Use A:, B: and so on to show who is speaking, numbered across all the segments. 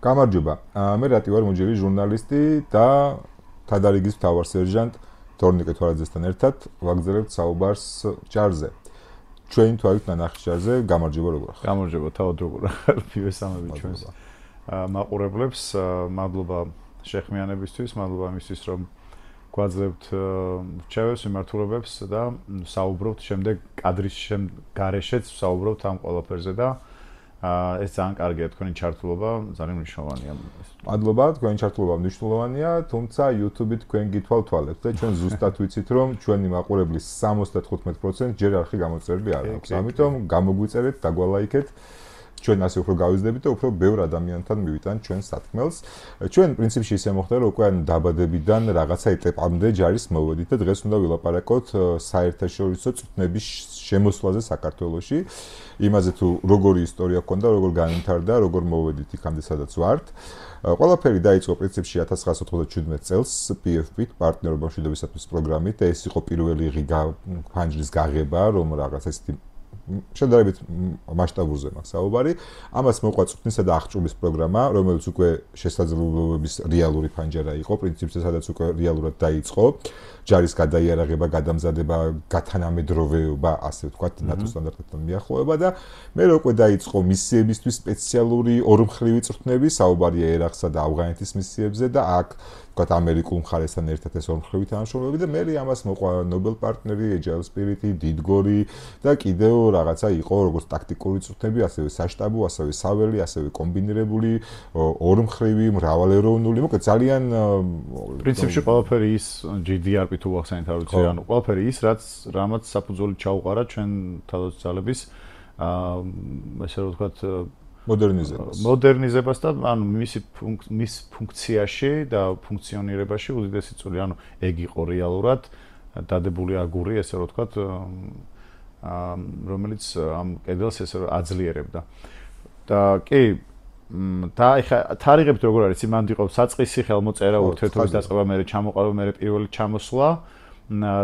A: გამარჯობა. მე რატი ვარ მუჯირი ჟურნალისტი და თადარიგის მთავარ სერჟანტ თორნიკე თვარაძესთან ერთად ვაგრძელებთ საუბარს ჭარზე. ჩვენ თვალით ნანახის ჭარზე გამარჯობა როგორ ხარ?
B: გამარჯობა, თავად როგორ ხარ? მივესალმებით ჩვენს მაყურებლებს, მადლობა შეხმიანებისთვის, მადლობა იმისთვის, რომ გვაძლევთ რჩევებს, მიმართულებებს და საუბრობთ შემდეგ კადრის გარეშეც საუბრობთ ამ ყველაფერზე და ეს ძალიან კარგია, თქვენი ჩართულობა ძალიან მნიშვნელოვანია.
A: მადლობა, თქვენი ჩართულობა მნიშვნელოვანია, თუმცა YouTube-ით თქვენ გითვალთვალებთ და ჩვენ ზუსტად ვიცით, რომ ჩვენი მაყურებლის 75% ჯერ არხი გამოწერილი არ აქვს. ამიტომ გამოგვიწერეთ, დაგვალაიქეთ. ჩვენ ასე უფრო გავიზრდებით და უფრო ბევრ ადამიანთან მივიტანთ ჩვენ სათქმელს. ჩვენ პრინციპში ისე მოხდა, რომ უკვე დაბადებიდან რაღაცა ეტაპამდე ჯარის მოვედით და დღეს უნდა ვილაპარაკოთ საერთაშორისო წვრთნების შემოსვლაზე საქართველოში. იმაზე თუ როგორი ისტორია ჰქონდა, როგორ განვითარდა, როგორ მოვედით იქამდე სადაც ვართ. ყველაფერი დაიწყო პრინციპში 1997 წელს PFP-თ პარტნიორობა მშვიდობისათვის პროგრამით და ეს იყო პირველი ფანჯრის გაღება, რომ რაღაც ესეთი შედარებით მასშტაბურზე მაქვს საუბარი. ამას მოყვა წვრთნისა და აღჭურვის პროგრამა, რომელიც უკვე შესაძლებლობების რეალური ფანჯარა იყო, პრინციპზე სადაც უკვე რეალურად დაიწყო ჯარის გადაიარაღება, გადამზადება, გათანამედროვეობა, ასე ვთქვათ, ნატო სტანდარტებთან მიახლოება და მე უკვე დაიწყო მისიებისთვის სპეციალური ორმხრივი წვრთნები, საუბარია ერაყსა და ავღანეთის მისიებზე და აქ ვთქვათ ამერიკულ მხარესთან ერთად ეს ორმხრივი თანამშრომლობები და მე ამას მოყვა ნობელ პარტნერი, Agile Spirit-ი, დიდგორი და კიდევ რაღაცა იყო როგორც ტაქტიკური წვრთნები, ასევე საშტაბო, ასევე საველი, ასევე კომბინირებული, ორმხრივი, მრავალეროვნული, მოკლედ ძალიან
B: პრინციპში ყველაფერი ის GDR-ით თუ ახსენეთ არ ვიცი, ანუ ყველაფერი ის რამაც საფუძველი ჩაუყარა ჩვენ თავდაცვალების ესე რომ ვთქვათ მოდერნიზებას და ანუ მის ფუნქციაში და ფუნქციონირებაში უდიდესი წვლილი, ანუ ეგ იყო რეალურად დადებული აგური, ესე რომ ვთქვათ, რომელიც ამ კედელს ესე აძლიერებდა. და კი და ეხა თარიღებით როგორ არის, იმან იყო საწყისი ხელმოწერა, ურთიერთობის დაწყება, მერე ჩამოყალიბება, მერე პირველი ჩამოსვლა.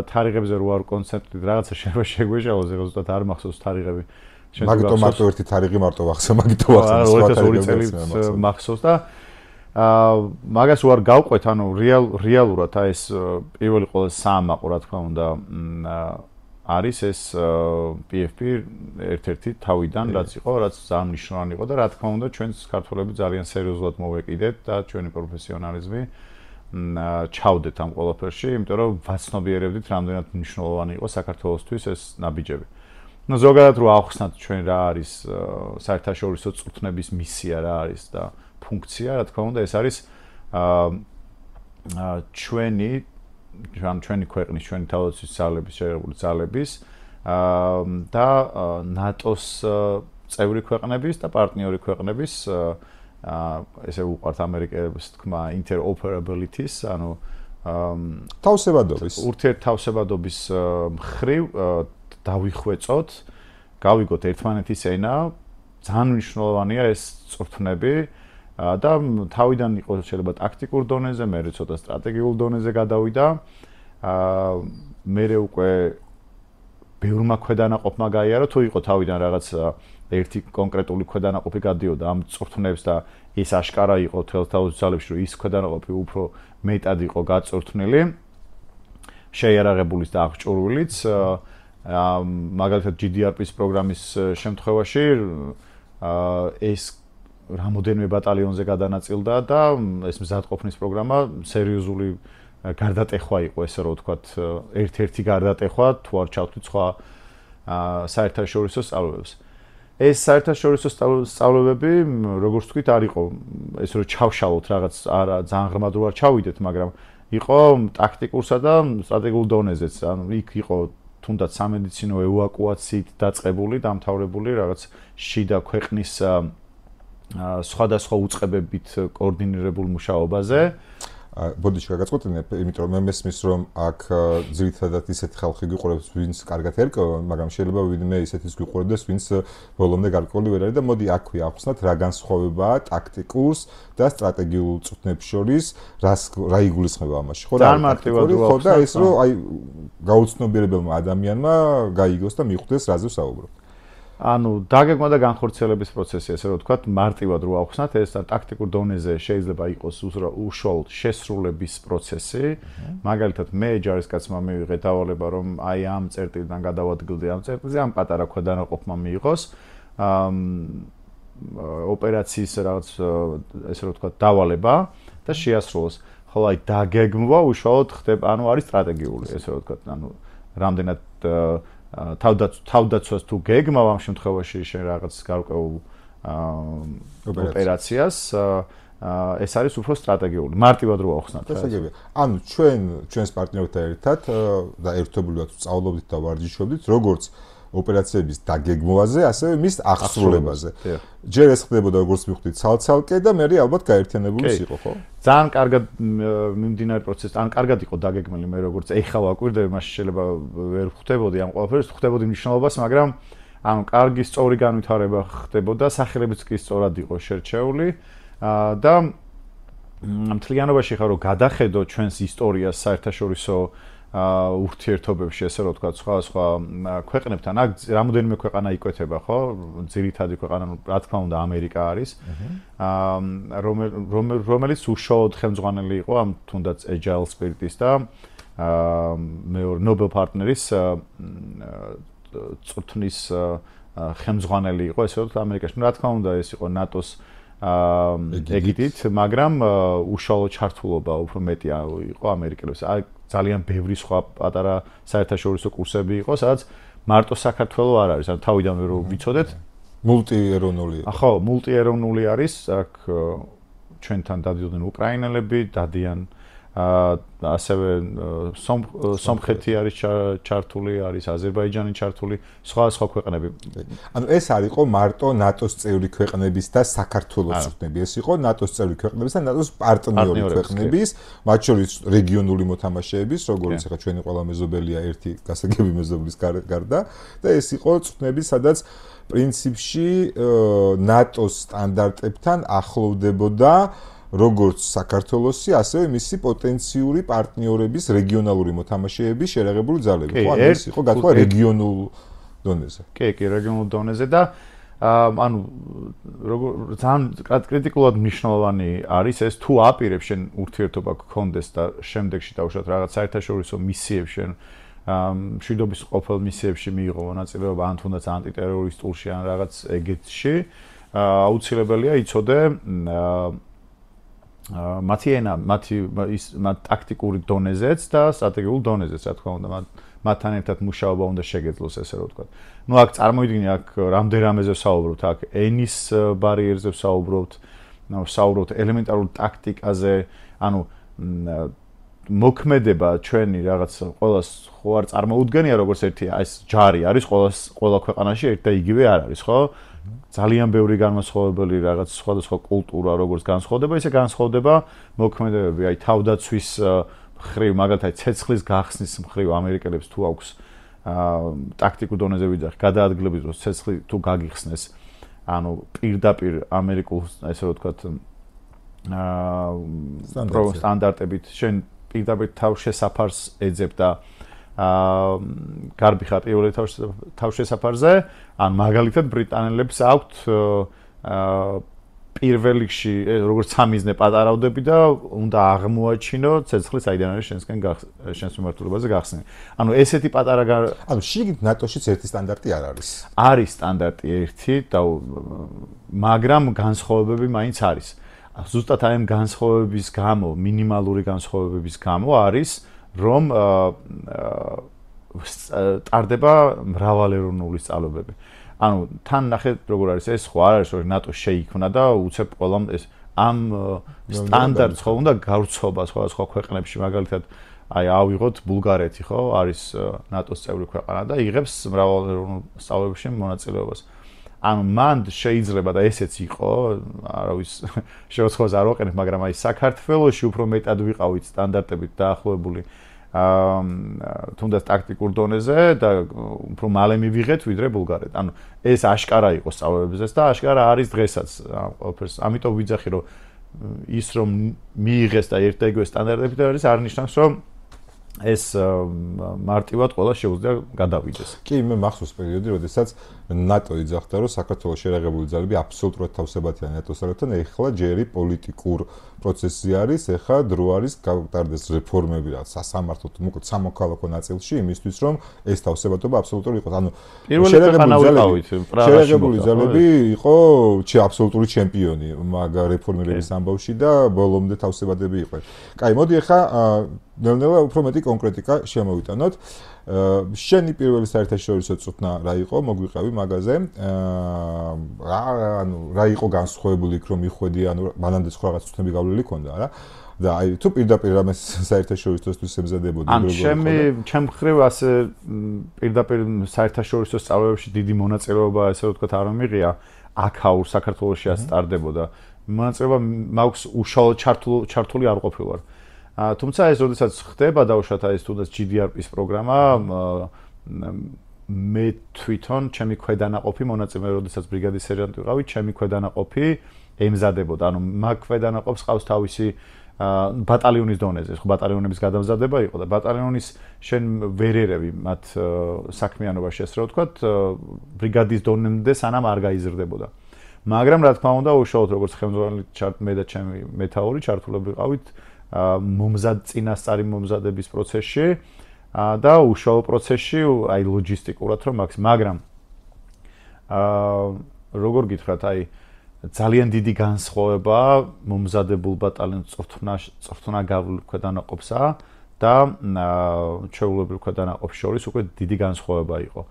B: თარიღებზე რო არ კონცეპტი რაღაცა შეგვეშალა, ზუსტად არ მახსოვს თარიღები.
A: მაგიტო მარტო ერთი თარიღი მარტო ვახსოვ, მაგიტო ვახსოვ.
B: 2002 წელს მახსოვს და მაგას უარ გავყვეთ, ანუ რეალურად ეს პირველი ყველა საამაყო, რა თქმა უნდა, არის ეს PFP ერთ-ერთი თავიდან, რაც იყო, რაც ძალიან მნიშვნელოვანი იყო და რა თქმა უნდა, ჩვენს ქართველები ძალიან სერიოზულად მოვეკიდეთ და ჩვენი პროფესიონალიზმი ჩავდეთ ამ ყველაფერში, იმიტომ რომ ვაცნობიერებდით, რამდენად მნიშვნელოვანი იყო საქართველოსთვის ეს ნაბიჯები. ну ზოგადად რო ახსნათ ჩვენ რა არის საერთაშორისო წვრთნების მისია რა არის და ფუნქცია, რა თქმა უნდა, ეს არის ჩვენი ქვეყნის, ჩვენი თავდაცვის ძალების, შეერთებული ძალების და ნატოს წევრი ქვეყნების და პარტნიორი ქვეყნების ესე უყვართ ამერიკელების თქმა interoperability-ს, ანუ
A: თავსებადობის
B: ურთიერთთავსებადობის მხრივ დავიხვეწოთ, გავიგოთ ერთმანეთის ენა, ძალიან მნიშვნელოვანია ეს წვრთნები და თავიდან იყო შეიძლება ტაქტიკურ დონეზე, მერე ცოტა სტრატეგიულ დონეზე გადავიდა. მერე უკვე ბევრმა ქვედანაყოფმა გაიარა, თუ იყო თავიდან რაღაც ერთი კონკრეტული ქვედანაყოფი გადიოდა ამ წვრთნებს და ეს აშკარა იყო თელთავის ძალებში, რომ ის ქვედანაყოფი უფრო მეტად იყო გაწვრთნილი, შეიარაღებულიც და აღჭურვილიც. მაგალითად GDR-ის პროგრამის შემთხვევაში ეს რამოდენიმე ბატალიონზე გადანაწილდა და ეს მზადყოფნის პროგრამა სერიოზული გარდატეხვა იყო, ესე რომ ვთქვათ, ერთ-ერთი გარდატეხვა, თუ არ ჩავთვლით სხვა საერთაშორისო სწავლებებს. ეს საერთაშორისო სწავლებები, როგორც ვთქვით, არ იყო ეს რომ ჩავშალოთ რაღაც ძალიან ღრმად რო არ ჩავიდეთ, მაგრამ იყო ტაქტიკურსა და სტრატეგიულ დონეზეც, ანუ იქ იყო თუნდაც სამედიცინო ევაკუაციით დაწყებული, დამთავრებული რაღაც შიდა ქვეყნის სხვადასხვა უწყებებით კოორდინირებულ მუშაობაზე.
A: ბოდიში გაგაწყვეტინებ, იმიტომ რომ მე მესმის რომ აქ ძირითადად ისეთი ხალხი გიყურებს, ვინც კარგად ერკვევა, მაგრამ შეიძლება ვინმე ისეთის გიყურებდეს, ვინც ბოლომდე გარკვეული ვერ არის და მოდი აქ ვიახსნათ რა განსხვავებაა ტაქტიკურს და სტრატეგიულ წვრთნებს შორის, რა იგულისხმება ამაში, ხო რა?
B: ძალიან მარტივად
A: ხო და ეს რომ აი გაუცნობიერებელმა ადამიანმა გაიგოს და მიხვდეს რაზე ვსაუბრობ.
B: ანუ დაგეგმა და განხორციელების პროცესი, ესე რომ ვთქვათ, მარტივად რო ავხსნათ, ეს ტაქტიკურ დონეზე შეიძლება იყოს უშუალოდ შესრულების პროცესი. მაგალითად, მე ჯარისკაცმა მივიღე დავალება, რომ აი ამ წერტილიდან გადავადგილდი ამ წერტილზე, ამ პატარა ქვედანაყოფმა მიიღოს. ოპერაციის რაღაც ესე რომ ვთქვათ, დავალება და შეასრულოს. ხოლო აი დაგეგმვა უშუალოდ ხდება, ანუ არის სტრატეგიული, ესე რომ ვთქვათ, ანუ რამდენად თავდაცვას თუ გეგმავ ამ შემთხვევაში შენ რაღაც გარკვეულ ოპერაციას ეს არის უფრო სტრატეგიული. მარტივად რო ავხსნათ.
A: ესაგებია. ანუ ჩვენს პარტნიორთან ერთად და ერთობლივად ვსწავლობდით და ვარჯიშობდით, როგორც ოპერაციების დაგეგმვაზე, ასევე მის აღსრულებაზე. ჯერ ეს ხდებოდა როგორც მივხვდით ცალ-ცალკე და მე ალბათ გაერთიანებული იყო, ხო?
B: ძალიან კარგად მიმდინარე პროცესი, ან კარგად იყო დაგეგმილი, მე როგორც ეხლა ვაკვირდები, მაშინ შეიძლება ვერ ხვდებოდი ამ ყველაფერს, ხვდებოდი მნიშვნელობას, მაგრამ ანუ კარგი სწორი განვითარება ხდებოდა, სახელებიც კი სწორად იყო შერჩეული და მთლიანობაში ხარ რომ გადახედო ჩვენს ისტორიას საერთაშორისო ურთიერთობებში, ესე რომ ვთქვათ, სხვა ქვეყნებთან, აქ რამოდენიმე ქვეყანა იკვეთება, ხო? ძირითადი ქვეყანა, რა თქმა უნდა, ამერიკა არის. რომელიც უშუალოდ ხელმძღვანელი იყო ამ თუნდაც Agile Spirit-ის და მეორე Nobel Partners წვრთნის ხელმძღვანელი იყო, ესე რომ ამერიკაში. რა თქმა უნდა, ეს იყო NATO-ს ეგიდით, მაგრამ უშუალოდ ჩართულობა უფრო მეტი იყო ამერიკელებს. აი ძალიან ბევრი სხვა პატარა საერთაშორისო კურსები იყო, სადაც მარტო საქართველო არ არის. ანუ თავიდანვე რო ვიცოდეთ,
A: მულტიეროვნული.
B: ხო, მულტიეროვნული არის. აქ ჩვენთან დადიოდნენ უკრაინელები, დადიან ასევე სომხეთი არის ჩართული, არის აზერბაიჯანი ჩართული, სხვა ქვეყნები.
A: ანუ ეს არ იყო მარტო ნატოს წევრი ქვეყნების და საქართველოს წვრთნები, ეს იყო ნატოს წევრი ქვეყნების და ნატოს პარტნიორი ქვეყნების, მათ შორის რეგიონული მოთამაშეების, როგორც ახლა ჩვენი ყველა მეზობელია ერთი გასაგები მეზობლის გარდა და ეს იყო წვრთნები, სადაც პრინციპში ნატოს სტანდარტებთან ახლოვდებოდა როგორც საქართველოსი, ასევე მისი პოტენციური პარტნიორების რეგიონალური მოთამაშეების შერაღებული ძალები. ხო, ანუ ეს იყო გათვლა რეგიონულ დონეზე.
B: კი, რეგიონულ დონეზე და ანუ ძალიან კრიტიკულად მნიშვნელოვანი არის ეს თუ აპირებ შენ ურთიერთობა გქონდეს და შემდეგში დავუშვათ რაღაც საერთაშორისო მისიებში შენ მშვიდობის ყოფილ მისიებში მიიღო მონაწილეობა ან თუნდაც ანტიტერორისტულში ან რაღაც ეგეთში აუცილებელია იცოდე მათი ენა, მათ ტაქტიკური დონეზეც და სტრატეგიულ დონეზეც, რა თქმა უნდა, მათთან ერთად მუშაობა უნდა შეგეძლოს, ესე რომ ვთქვათ. ნუ აქ წარმოიდგინე, აქ რამდენ რამეზე ვსაუბრობთ, აქ ენის ბარიერზე ვსაუბრობთ, ელემენტარულ ტაქტიკაზე, ანუ მოქმედება ჩვენი რაღაც ყოველას ხო არ წარმოუდგენია, როგორც ერთი ეს ჯარი არის, ყველა ქვეყანაში ერთ და იგივე არ არის, ხო? ძალიან ბევრი განმასხვავებელი რაღაც სხვადასხვა კულტურა როგორც განსხვავდება, ისე განსხვავდება მოქმედებები, აი თავდაცვის მხრივ, მაგალითად ცეცხლის გახსნის მხრივ ამერიკელებს თუ აქვს ტაქტიკურ დონეზე ვიძახი, გადაადგილების დროს ცეცხლი თუ გაგიხსნეს, ანუ პირდაპირ ამერიკულ, ესე რომ ვთქვათ, სტანდარტებით შენ პირდაპირ თავშესაფარს ეძებ და გარბიხარ პირველი თავშესაფარზე, ან მაგალითად ბრიტანელებს აქვთ პირველ რიგში როგორც სამიზნე პატარავდები და უნდა აღმოაჩინო ცეცხლი საიდან არის შენს მიმართულებაზე გახსნილი. ანუ ესეთი პატარა
A: ანუ შიგნით ნატოშიც ერთი სტანდარტი არ არის.
B: არის სტანდარტი ერთი და მაგრამ განსხვავებები მაინც არის. ზუსტად აი ამ განსხვავებების გამო, მინიმალური განსხვავებების გამო არის რომ ტარდება მრავალეროვნული სწავლობები. ანუ თან ნახეთ როგორ არის ეს ხო არ არის რომ ნატო შეიქმნა და უცებ ყველამ ეს ამ სტანდარტს ხო უნდა გავრცობა სხვა ქვეყნებში მაგალითად აი ავიღოთ ბულგარეთი ხო არის ნატოს წევრი ქვეყანა და იღებს მრავალეროვნულ სწავლობებში მონაწილეობას. ანუ მან შეიძლება და ესეც იყო, არავის შეუცხოვს არ ვაყენებ, მაგრამ აი საქართველოში უფრო მეტად ვიყავით სტანდარტებით დაახლოებული თუნდაც ტაქტიკურ დონეზე და უფრო მალე მივიღეთ ვიდრე ბულგარეთ. ანუ ეს აშკარა იყო სწავლებებზეც და აშკარა არის დღესაც ყველაფერს. ამიტომ ვიძახი რომ ის რომ მიიღეს და ერთ და იგივე სტანდარტებით არის არ ნიშნავს რომ ეს მარტივად ყველა შეუძლია გადავიდეს.
A: კი, მე მახსოვს პერიოდი, როდესაც ნატო იძახდა, რომ საქართველოს შერაღებული ძალები აბსოლუტურად თავსებათია ნატოსთან, ეხლა ჯერი პოლიტიკურ პროცესი არის, ეხლა დრო არის გავტარდეს რეფორმები რა სასამართლო, მოკლედ სამოქალაქო ნაწილში იმისთვის, რომ ეს თავსებათობა აბსოლუტური იყოს. ანუ შერაღებული ძალები იყო აბსოლუტური ჩემპიონი მაგ რეფორმირების ამბავში და ბოლომდე თავსებადები იყვნენ. კაი, მოდი ეხლა ნელ-ნელა უფრო მეტი კონკრეტიკა შემოვიტანოთ. შენი პირველი საერთაშორისო წვრთნა რა იყო? მოგვიყევი მაგაზე. ანუ რა იყო განსხვავებული იქ რომ მიხვედი, ანუ მანამდე სხვა რაღაც წვრთნები გავლილი ქონდა რა? და აი თუ პირდაპირ რამეს საერთაშორისოსთვის ემზადებოდი
B: როგორ ჩემ მხრივ ასე პირდაპირ საერთაშორისო სწავლებში დიდი მონაწილეობა ესე ვთქვათ არ მიღია. აქაურ საქართველოში ასტარდებოდა. მონაწილეობა მაქვს უშუალოდ ჩართული არ ყოფილვარ. თუმცა ეს როდესაც ხდება დაუშვათ ეს თუნდაც GDRP-ის პროგრამა მე თვითონ ჩემი ქვედანაყოფი მონაწილე როდესაც ბრიგადის სერჟანტი ვიყავი ჩემი ქვედანაყოფი ემზადებოდა ანუ მაგ ქვედანაყოფს ყავს თავისი ბატალიონის დონეზე ხო ბატალიონების გადამზადება იყო და ბატალიონის შენ ვერ ერევი მათ საქმიანობაში ასე რომ ვთქვათ ბრიგადის დონემდე სანამ არ გაიზრდებოდა მაგრამ რა თქმა უნდა უშუალოდ როგორც ხელმძღვანელი მე და ჩემი მეთაური ჩართულები ვიყავით წინასწარი მომზადების პროცესში და უშუალო პროცესში აი ლოჯისტიკურად რომ აქვს მაგრამ როგორ გითხრათ აი ძალიან დიდი განსხვავება მომზადებულ ბატალიონს წვრთნა გავლილ ქვედანაყოფსა და ჩვეულებრივ ქვედანაყოფს შორის უკვე დიდი განსხვავება იყო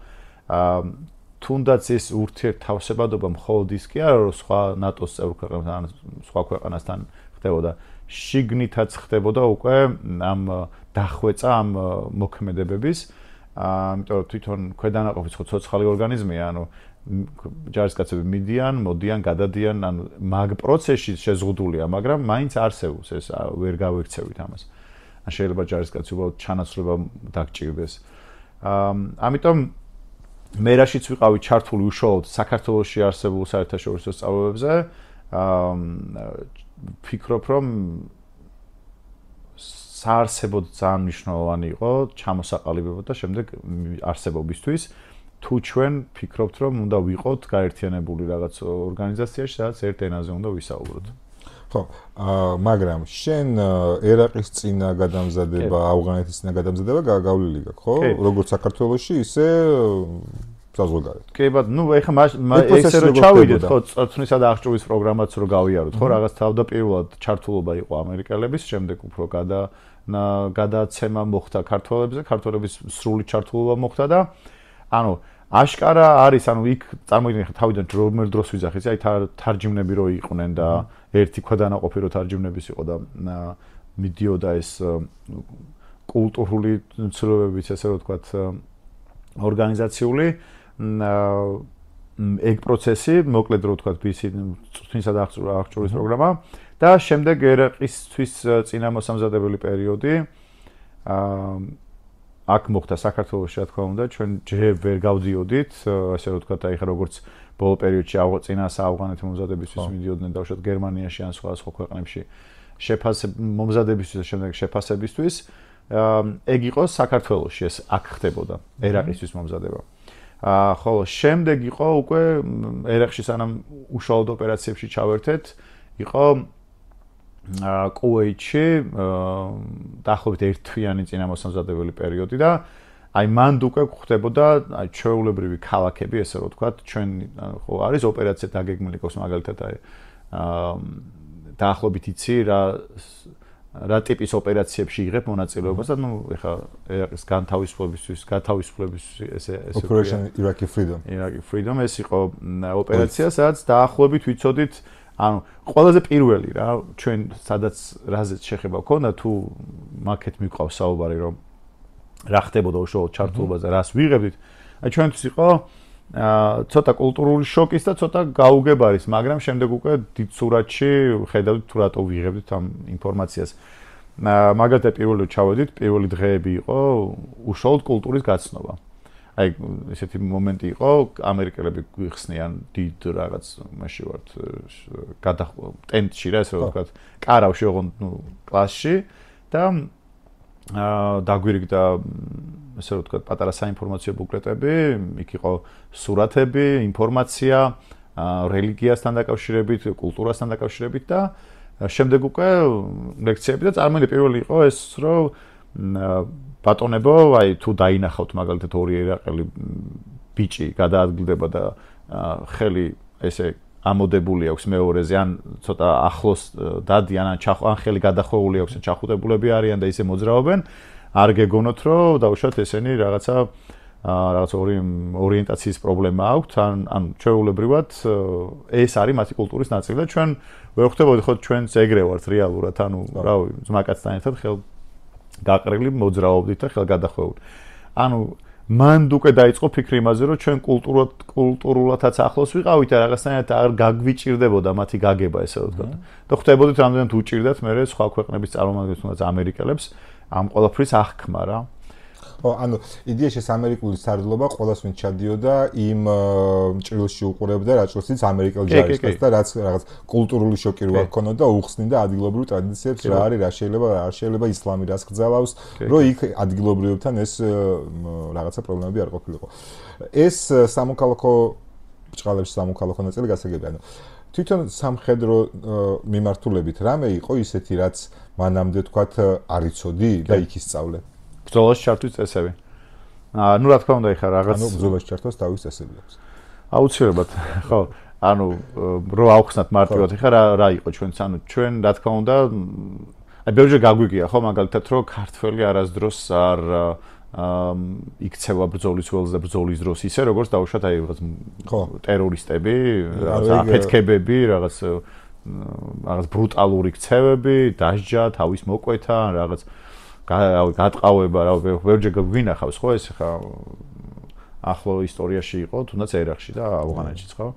B: თუნდაც ეს ურთიერთთავსებადობა მხოლოდ ის კი არა რომ სხვა ნატოს წევრ ქვეყნებთან სხვა ქვეყანასთან ხდებოდა შიგნითაც ხდებოდა უკვე ამ დახვეწა ამ მოქმედებების იმიტომ რომ თვითონ ქვედანაყოფი ცოცხალი ორგანიზმია ანუ ჯარისკაცები მიდიან, მოდიან, გადადიან, ანუ მაგ პროცესში შეზღუდულია, მაგრამ მაინც არსებობს ეს ვერ გავიქცევით ამას. შეიძლება ჯარისკაცი უბრალოდ ჩანაცვლება დაგჭირდეს. ამიტომ მე რაშიც ვიყავი ჩართული უშუალოდ საქართველოში არსებულ საერთაშორისო სწავლებებზე. ვფიქრობ, რომ საარსებოდ ძალიან მნიშვნელოვანი იყო ჩამოსაყალიბება და შემდეგ არსებობისთვის. თუ ჩვენ ფიქრობთ რომ უნდა ვიყოთ გაერთიანებული რაღაც ორგანიზაციაში, სადაც ერთ ენაზე უნდა ვისაუბროთ.
A: ხო, მაგრამ შენ ერაყის წინა გადამზადება, ავღანეთის წინა გადამზადება გავლილი გაქვს, ხო? როგორც საქართველოში, ისე საზღვარგარეთ.
B: კი, ნუ ეხლა ესე რომ ჩავიდეთ, ხო, წვრთნისა და აღჭურვის პროგრამაც რო გავიაროთ, ხო, რაღაც თავდაპირველად ჩართულობა იყო ამერიკელების, შემდეგ უფრო გადაცემა მოხდა ქართველებზე, ქართველების სრული ჩართულობა მოხდა და ანუ აშკარა არის, ანუ იქ წარმოიდგინე თავიდან რომელ დროს ვიზახეთ, აი თარჯიმნები რო იყვნენ და ერთი ქვედანაყოფი რო თარჯიმნების იყო და მიდიოდა ეს კულტურული ცვლილებების ესე რომ ვთქვათ ორგანიზაციული ეგ პროცესი, მოკლედ რო ვთქვათ წვრთნისა და აღჭურვის პროგრამა და შემდეგ ერაყისთვის წინა მოსამზადებელი პერიოდი აქ მოხდა საქართველოში, რა თქმა უნდა, ჩვენ ჯერ ვერ გავდიოდით, ასე რომ ვთქვათ, აი ხა როგორც ბოლო პერიოდში წინა საავღანეთი მომზადებისთვის მიდიოდნენ დავშოთ გერმანიაში ან სხვა ქვეყნებში მომზადებისთვის და შემდეგ შეფასებისთვის. ეგ იყო საქართველოში, ეს აქ ხდებოდა ერაყისთვის მომზადება. ხოლო შემდეგ იყო უკვე ერაყში სანამ უშუალოდ ოპერაციებში ჩავერთეთ, იყო კუვეიტში დაახლოებით ერთთვიანი წინამოსამზადებელი პერიოდი და აი მანდ უკვე ხდებოდა აი ჩვეულებრივი ქალაქები, ესე რომ ვთქვათ, ჩვენ ხო არის ოპერაცია დაგეგმილი ყავს მაგალითად აი დაახლოებით იცი რა ტიპის ოპერაციებში იღებ მონაწილეობას და ნუ ეხა ერაყის გათავისუფლების ესე
A: Operation Iraqi Freedom.
B: Iraqi Freedom ეს იყო ოპერაცია, სადაც დაახლოებით ვიცოდით ანუ ყველაზე პირველი რა ჩვენ სადაც რაზეც შეხება გქონდა თუ მაკეთ მიყვავს საუბარი რომ რა ხდებოდა უშუალოდ ჩართულობაზე რას ვიღებდით აი ჩვენთვის იყო ცოტა კულტურული შოკის და ცოტა გაუგებარის მაგრამ შემდეგ უკვე დიდ სურათში ხედავთ თუ რატო ვიღებდით ამ ინფორმაციას მაგალითად პირველი ჩავედით პირველი დღეები იყო უშუალოდ კულტურის გაცნობა აი ესეთი მომენტი იყო ამერიკელები გვიხსნიან დიდ რაღაც მაშინ ვართ ტენტში რა ესე ვთქვათ კარავში ოღონდ ნუ კლასში და დაგვირიგდა ესე რომ ვთქვათ, პატარა საინფორმაციო ბუკლეტები, იქ იყო სურათები, ინფორმაცია, რელიგიასთან დაკავშირებით, კულტურასთან დაკავშირებით და შემდეგ უკვე ლექციები და წარმოიდგინე პირველი იყო ეს რომ ბატონებო, აი თუ დაინახავთ მაგალითად ორი ერაყელი ბიჭი გადაადგილდება და ხელი ესე ამოდებული აქვს მეორეზე ან ცოტა ახლოს დადიან ან ხელი გადახვეული აქვს ან ჩახუტებულები არიან და ისე მოძრაობენ არ გეგონოთ რომ დაუშვათ ესენი რაღაცა ორიენტაციის პრობლემა აქვთ ან ჩვეულებრივად ეს არის მათი კულტურის ნაწილი და ჩვენ ვერ ხვდებოდი ხო ჩვენც ეგრე ვართ რეალურად ანუ რავი ძმაკაცთან ერთად ხელ გაყრილი მოძრაობდით და ხელ გადახვეული ანუ მანდ უკვე დაიწყო ფიქრი იმაზე რომ ჩვენ კულტურულადაც ახლოს ვიყავით და რაღაცნაირად არ გაგვიჭირდებოდა მათი გაგება ესე ვთქვათ და ხვდებოდით რამდენად უჭირდათ მე სხვა ქვეყნების წარმომადგენლებს თუნდაც ამერიკელებს ამ ყველაფრის აღქმა რა
A: ანუ იდეაში ეს ამერიკული სარდლობა ყოველას ვინ ჩადიოდა იმ ჭრილში უყურებდა რაჭროსიც ამერიკელ ჯარისკაცს და რაც რაღაც კულტურული შოკი რო აქონოდა და უხსნიდა ადგილობრივ ტრადიციებს რა არის რა შეიძლება ისლამი რას გძალავს რომ იქ ადგილობრივებთან ეს რაღაცა პრობლემები არ ყოფილიყო ეს სამოქალაქო ბჭყალებში სამოქალაქო ნაწილი გასაგებია ანუ თვითონ სამხედრო მიმართულებით რამე იყო ისეთი რაც მანამდე თქვათ არ იცოდი და იქ ისწავლე
B: ბრძოლაში ჩართვის წესები. ნუ რა თქმა უნდა ეხა რაღაც
A: ანუ ბრძოლაში ჩართვას თავის წესები აქვს.
B: აუცილებლად, ხო. ანუ რო ავხსნათ მარტივად ეხა რა იყო ჩვენც ანუ ჩვენ რა თქმა უნდა აი ბევრჯერ გაგვიგია ხო მაგალითად რომ ქართველი არასდროს არ იქცევა ბრძოლის ველზე და ბრძოლის დროს ისე როგორც დაუშვათ აი რაღაც ტერორისტები, აფეთქებები, რაღაც ბრუტალური ქცევები, დასჯა, თავის მოკვეთა, რაღაც გატყავება რა ვერჯერ გვინახავს ხო ეს ხა ახლო ისტორიაში იყო თუნდაც ერაყში და ავღანეთშიც ხო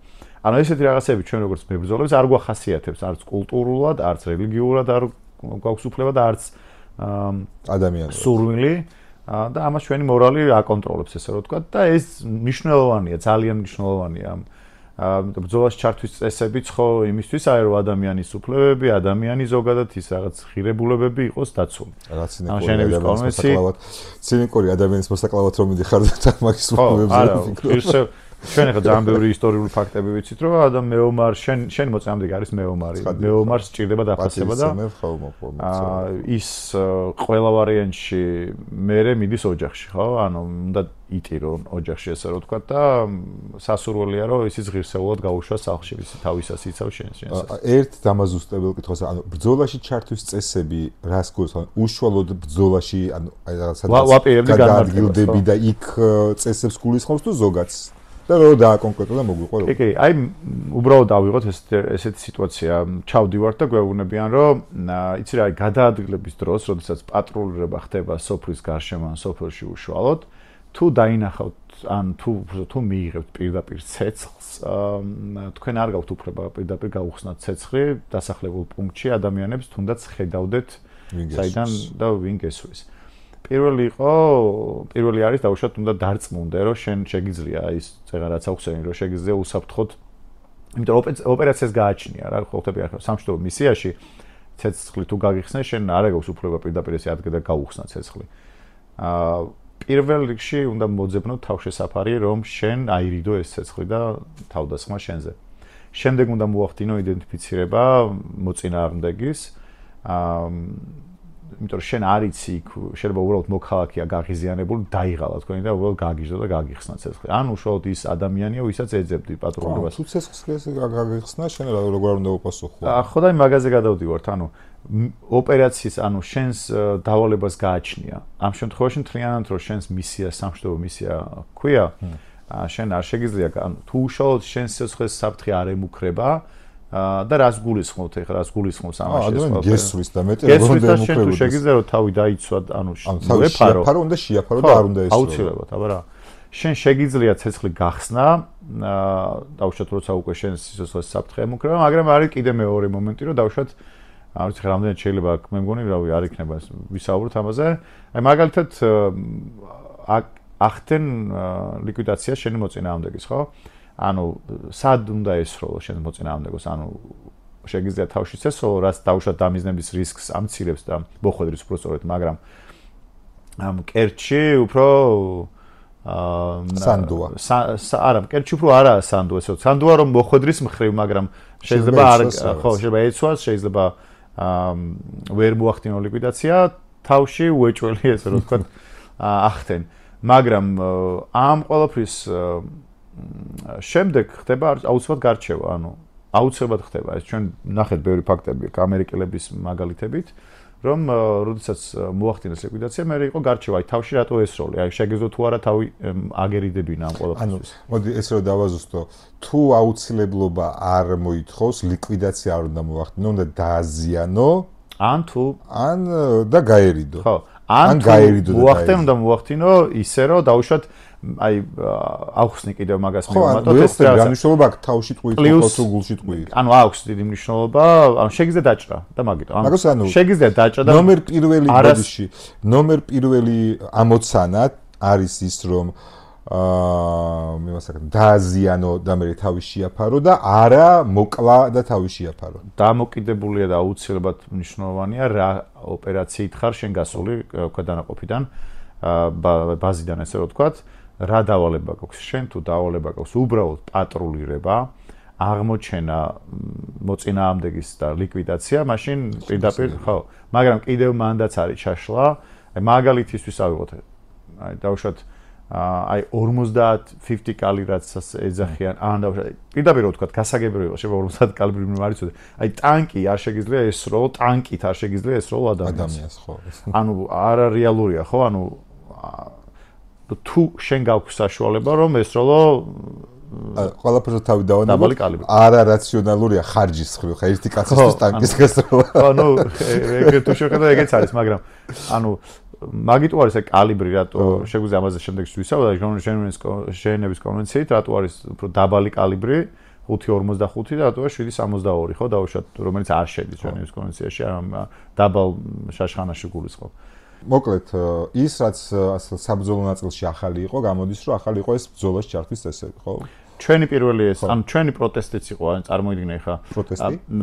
B: ანუ ესეთი რაღაცები ჩვენ როგორც მებრძოლებს არ გვახასიათებს არც კულტურულად არც რელიგიურად არ გვაქვს უფლება და არც
A: ადამიანურად
B: სურვილი და ამას ჩვენი მორალი აკონტროლებს ესე რომ ვთქვა და ეს მნიშვნელოვანია ძალიან მნიშვნელოვანია ბრძოლაში ჩართვის წესებიც ხო იმისთვის აი რომ ადამიანის უფლებები, ადამიანი ზოგადად ის რაღაც ღირებულებები იყოს დაცული.
A: ცინიკური ადამიანის მოსაკლავად რომ მიდიხარ და მაგის უფლებებზე
B: ჩვენ ახლა ძალიან ბევრი ისტორიული ფაქტები ვიცით რომ ადამ მეომარ შენ მოწამდი არის მეომარი. მეომარს სჭირდება დაფასება და ის ყველა ვარიანტში მერე მიდის ოჯახში ხო? ანუ უნდა იტირონ ოჯახში ესე რომ ვთქვა და სასურველია რომ ისიც ღირსეულად გაუშვას სახლში ისი თავისას იცავს შენს.
A: ერთ დამაზუსტებელ კითხვას ანუ ბრძოლაში ჩართვის წესები რას გულს ანუ უშუალოდ ბრძოლაში ანუ რაღაცა გადაადგილდები და იქ წესებს გულისხმობს თუ ზოგადს და რო დააკონკრეტო და მოგვიყო რომ
B: კი აი უბრალოდ ავიღოთ ესეთი სიტუაცია ჩავდივართ და გვეუბნებიან რომ იცი რა გადაადგილების დროს როდესაც პატრულირება ხდება სოფლის გარშემო ან სოფელში უშუალოდ თუ დაინახავთ ან თუ მიიღებთ პირდაპირ ცეცხლს თქვენ არ გაქვთ უფლება პირდაპირ გაუხსნათ ცეცხლი დასახლებულ პუნქტში ადამიანებს თუნდაც ხედავდეთ საიდან და ვინ გესვრის პირველი არის დაუშვათ უნდა დარწმუნდე რომ შენ შეგიძლია ის წეღარაც აუხსენი რომ შეგიძლია უსაფრთხოდ იმიტომ რომ ოპერაციას გააჩნია რა ხო ხტები ახლა სამშვიდობო მისიაში ცეცხლი თუ გაგიხსნე შენ არ აქვს უფლება პირდაპირ ესე ადგილ და გაუხსნა ცეცხლი პირველ რიგში უნდა მოძებნოთ თავშესაფარი რომ შენ აირიდო ეს ცეცხლი და თავდასხმა შენზე შემდეგ უნდა მოახდინო იდენტიფიცირება მოწინააღმდეგის იმიტომ რომ შენ არ იცი იქ შეიძლება უბრალოდ მოქალაქეა გაღიზიანებული დაიღალა თქვენი და უბრალოდ გაგიჟდო და გაგიხსნა ცეცხლი ან უშუალოდ ის ადამიანია ვისაც ეძებდი პატრულობას
A: თუ ცეცხლს გაგიხსნა შენ როგორ უნდა უპასუხო
B: ხო და მაგაზე გადავდივართ ანუ ოპერაციის ანუ შენს დავალებას გააჩნია ამ შემთხვევაში მთლიანად რომ შენს მისია სამშვიდობო მისია ქვია შენ არ შეგიძლია თუ უშუალოდ შენს ცეცხლს საფრთხე არ ემუქრება და რას გულისხმობთ ახლა რას გულისხმობს ამაში ეს
A: ყველა გესვრის და მეტი
B: როგორ უნდა შენ თუ შეგიძლია რომ თავი დაიცვა ანუ
A: შეაფარო უნდა შეაფარო და არ უნდა ესრო
B: აუცილებლად აბა რა შენ შეგიძლია ცეცხლი გახსნა დაუშვათ როცა უკვე შენს სიცოცხლეს საფრთხე ემუქრება მაგრამ არის კიდე მეორე მომენტი რომ დაუშვათ არ ვიცი რამდენად შეიძლება მე მგონი რავი არ იქნება ვისაუბროთ ამაზე აი მაგალითად ახდენ ლიკვიდაცია შენი მოწინააღმდეგის ხო ანუ სად უნდა ესროლო შენ მოწინააღმდეგოს ანუ შეგიძლია თავში წესროლო რაც დაუშვათ დამიზნების რისკს ამცირებს და მოხვედრის უბრალოდ მაგრამ ამ კერჩი უფრო
A: სანდუა.
B: არა, კერჩი უფრო არაა სანდუა, ესე სანდუა რომ მოხვედრის მხრივ, მაგრამ შეიძლება არ ხო, შეიძლება ეცვას, შეიძლება ვერ მოახდინო ლიკვიდაცია, თავში უეჭველი ესე რომ ვთქვათ ახდენ. მაგრამ ამ ყველაფრის შემდეგ ხდება აუცილებლად გარჩევა, ანუ აუცილებლად ხდება. ეს ჩვენ ნახეთ ბევრი ფაქტები ამერიკელების მაგალითებით, რომ როდესაც მოახდინეს ლიკვიდაცია, მე იყო გარჩევა, აი თავში რატო ესროლი, აი შეგეძლო თუ არა თავი აგერიდებინა ამ ყველაფერს.
A: მოდი ესე რომ დავაზუსტო, თუ აუცილებლობა არ მოითხოვს, ლიკვიდაცია არ უნდა მოახდინო, უნდა დააზიანო, ან და გაერიდო.
B: ხო, ან გაერიდო და მოახდენ, უნდა მოახდინო ისე რომ დაუშვათ აი აუხსნი კიდევ მაგას მივამატოთ
A: ეს დანიშნულება აქვს თავში ტყვი ხო თუ გულში ტყვი.
B: ანუ აქვს დიდი მნიშვნელობა, ანუ შეგიძლია დაჭრა და მაგით.
A: ანუ
B: შეგიძლია დაჭრა და
A: ნომერ პირველი ამოცანა არის ის რომ დააზიანო და მე თავი შეაფარო და არა მოკლა და თავი შეაფარო.
B: დამოკიდებულია და აუცილებლად მნიშვნელოვანია რა ოპერაციით ხარ შენ გასული ქვედანაყოფიდან ბაზიდან ესე რომ ვთქვათ. რა დავალება გაქვს შენ თუ დავალება გაქვს უბრალოდ პატრულირება აღმოჩენა მოწინააღმდეგის და ლიკვიდაცია მაშინ პირდაპირ ხო მაგრამ კიდევ მანდაც არის ჩაშლა აი მაგალითისთვის ავიღოთ აი დავუშვათ აი 50 კალი რაც ეძახიან ან დავუშვათ პირდაპირ ვთქვათ გასაგებია შეიძლება 50 კალიბრი არ იცოდე აი ტანკი არ შეგიძლია ესროლ ტანკით არ შეგიძლია ესროლ ადამიანს
A: ხო
B: ანუ არა რეალურია ხო ანუ თუ შენ გაქვს საშუალება რომ ესროლო
A: ყველაფერზე თავი დავანებო არა რაციონალურია ხარჯის ხრივ ხა ერთი კაცისთვის ტანკის გასროლა
B: ანუ ეგრე თუ შეხედა ეგეც არის მაგრამ ანუ მაგიტო არის ეს კალიბრი რატო შეგვიძლია ამაზე შემდეგში ვისაუბროთ ჟენევის კონვენციით რატო არის უფრო დაბალი კალიბრი 5.55 და რატოა 7.62 ხო დავუშვათ რომელიც არ შედის ჟენევის კონვენციაში დაბალ შაშხანაში გულისხმობ
A: მოკლედ ის რაც საბრძოლო ნაწილში ახალი იყო გამოდის რომ ახალი იყო ეს ბრძოლას ჩართვის წესები ხო
B: ჩვენი პირველი ეს ანუ ჩვენი პროტესტიც იყო ან წარმოიდგინე ხა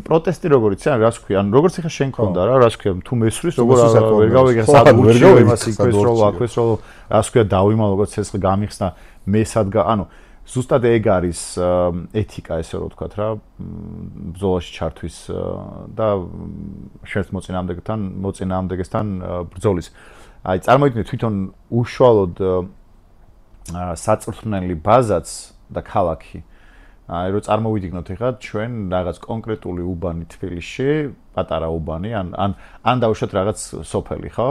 B: პროტესტი როგორ იცი ან რას ქვია ან როგორც ხა შენ ქონდა რა რას ქვია თუ მესვრის როგორ ვერ გავიგე სად ვერ გავიგე იმას იქვეს რომ აქვეს რომ რას ქვია დავიმალ როგორც ცეცხლი გამიხსნა მე სად ანუ ზუსტად ეგ არის ეთიკა ესე რომ ვთქვათ რა ბრძოლაში ჩართვის და შენს მოწინააღმდეგესთან ბრძოლის აი წარმოიდგინე თვითონ უშუალოდ საწვრთნელი ბაზაც და ქალაქი აი რომ წარმოვიდგინოთ ეხლა ჩვენ რაღაც კონკრეტული უბანი თბილისში პატარა უბანი ან დავუშვათ რაღაც სოფელი ხო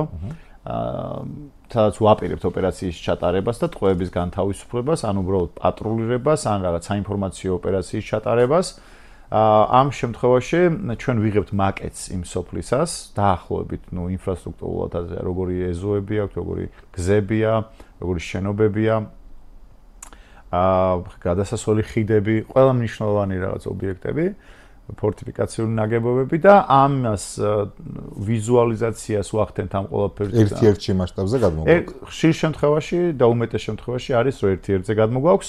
B: სადაც ვაპირებთ ოპერაციის ჩატარებას და ტყვეების განთავისუფლებას, ან უბრალოდ პატრულირებას, ან რაღაც საინფორმაციო ოპერაციის ჩატარებას. ამ შემთხვევაში ჩვენ ვიღებთ მაკეტს იმ სოფლისას, დაახლოებით, ინფრასტრუქტურულად როგორი ეზოები აქვს, როგორი გზებია, როგორი შენობებია, გადასასვლელი ხიდები, ყველა მნიშვნელოვანი რაღაც ობიექტები. ფორტიფიკაციული ნაგებობები და ამას ვიზუალიზაციას ვახდენთ ამ ყველაფერს
A: ერთ-ერთი მასშტაბზე გადმოგვაქვს.
B: ხშირ შემთხვევაში და უმეტეს შემთხვევაში არის რომ ერთ-ერთზე გადმოგვაქვს,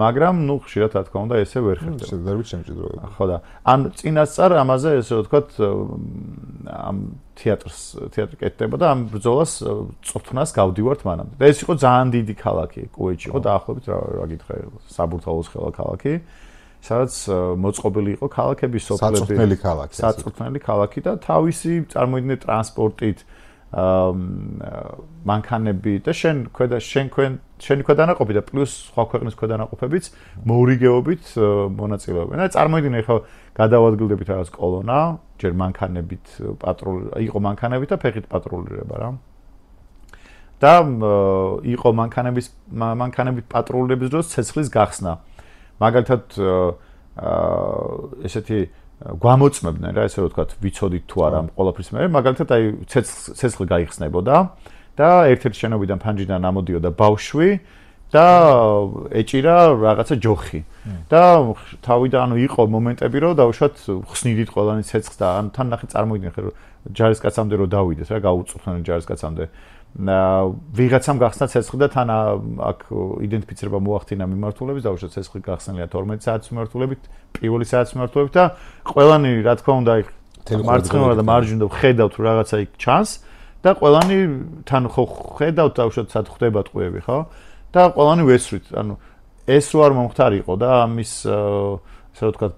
B: მაგრამ ხშირად რა თქმა უნდა ესე ვერ ხერხდება.
A: შედარებით შემჭიდროება.
B: ხო და ან წინასწარ ამაზე ესე რომ ვთქვათ ამ თეატრი კეთდება და ამ ბრძოლას წვრთნას გავდივართ მანამდე. და ეს იყო ძალიან დიდი ქალაქი, კუვეიტში იყო დაახლოებით რა გითხრა, საბურთალოს ხელა ქალაქი. სადაც მოწყობილი იყო ქალაქების სოფლები საწვრთნელი ქალაქი და თავისი წარმოიდგინე ტრანსპორტით მანქანები და შენი ქვედანაყოფი და პლუს სხვა ქვეყნის ქვედანაყოფებიც მოურიგეობით მონაწილეობენ. და წარმოიდგინე ხო გადავადგილდებით რაღაც კოლონა, ჯერ მანქანებით იყო მანქანებით და ფეხით პატრულირება რა. და იყო მანქანებით პატრულირების დროს ცეცხლის გახსნა. მაგალითად ესეთი გვამოწმებდნენ რა ესე რომ ვთქვათ ვიცოდით თუ არა ამ ყველაფრის მე მაგალითად აი ცეცხლი გაიხსნებოდა და ერთ-ერთ შენობიდან ფანჯიდან ამოდიოდა ბავშვი და ეჭირა რაღაცა ჯოხი და თავიდან ანუ იყო მომენტები რომ დავუშვათ ხსნიდით ყველანი ცეცხლს და ან თან ნახე წარმოიდგინე რომ ჯარისკაცამდე რომ დავიდეს რა გაუწუხდნენ ჯარისკაცამდე ვიღაცამ გახსნა ცეცხლი და თან აქ იდენტიფიცირება მოახდინა მიმართულების დავუშვათ ცეცხლი გახსნილია 12 საათის მიმართულებით, პირველი საათის მიმართულებით და ყველანი რა თქმა უნდა მარცხენა და მარჯვენა ხედავთ რომ რაღაცა იქ ჩანს და ყველანი თან ხო ხედავთ თავშოთ სად ხდება ტყუები, ხო? და ყველანი ვესვით, ანუ ეს რო არ მომხდარიყო და ამის ასე რომ ვთქვათ,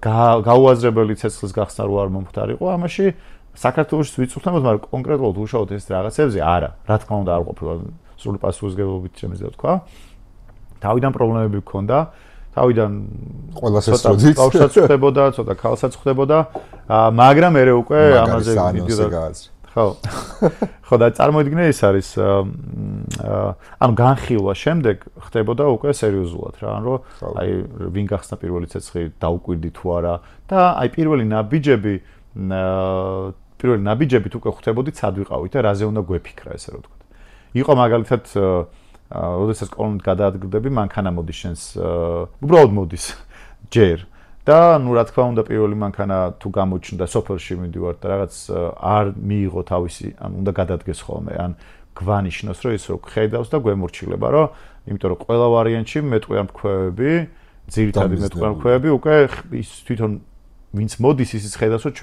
B: გაუაზრებელი ცეცხლის გახსნა რო არ მომხდარიყო, ამაში საქართველოს ვიწუხნებოდ, მაგრამ კონკრეტულად უშუალოდ ეს რაღაცებზე არა. რა თქმა უნდა არ ყოფილა სრული პასუხისმგებლობით შემიძლია თქვა. თავიდან პრობლემები გქონდა, თავიდან
A: ყველას ესწროდით.
B: ბავშვსაც ხდებოდა, ცოტა ქალსაც ხდებოდა, მაგრამ მე უკვე ამაზე
A: ვიდეო
B: ხო. ხო და წარმოიდგინე ეს არის ანუ განხილვა შემდეგ ხდებოდა უკვე სერიოზულად რა, ანუ აი ვინ გახსნა პირველი ცეცხლი, დაუკვირდი თუ არა და აი პირველი ნაბიჯებით უკვე ხვდებოდით სად ვიყავით და რაზე უნდა გვეფიქრა ესე რომ ვთქვათ. იყო მაგალითად როდესაც კოლონით გადაადგილდები, მანქანა მოდის შენს უბრალოდ მოდის ჯერ და ნუ რა თქმა უნდა პირველი მანქანა თუ გამოჩნდა სოფელში მიდივარ და რაღაც არ მიიღო თავისი, ან უნდა გადადგეს ხოლმე, ან გვანიშნოს რომ ის რო ხედავს და გვემორჩილება, რომ იმიტომ რომ ყველა ვარიანტში მეტყვი ამ ქვევები, ძირითადი მეტყვი ამ ქვევები უკვე ის თვითონ ვინც მოდის ისიც ხედავს რომ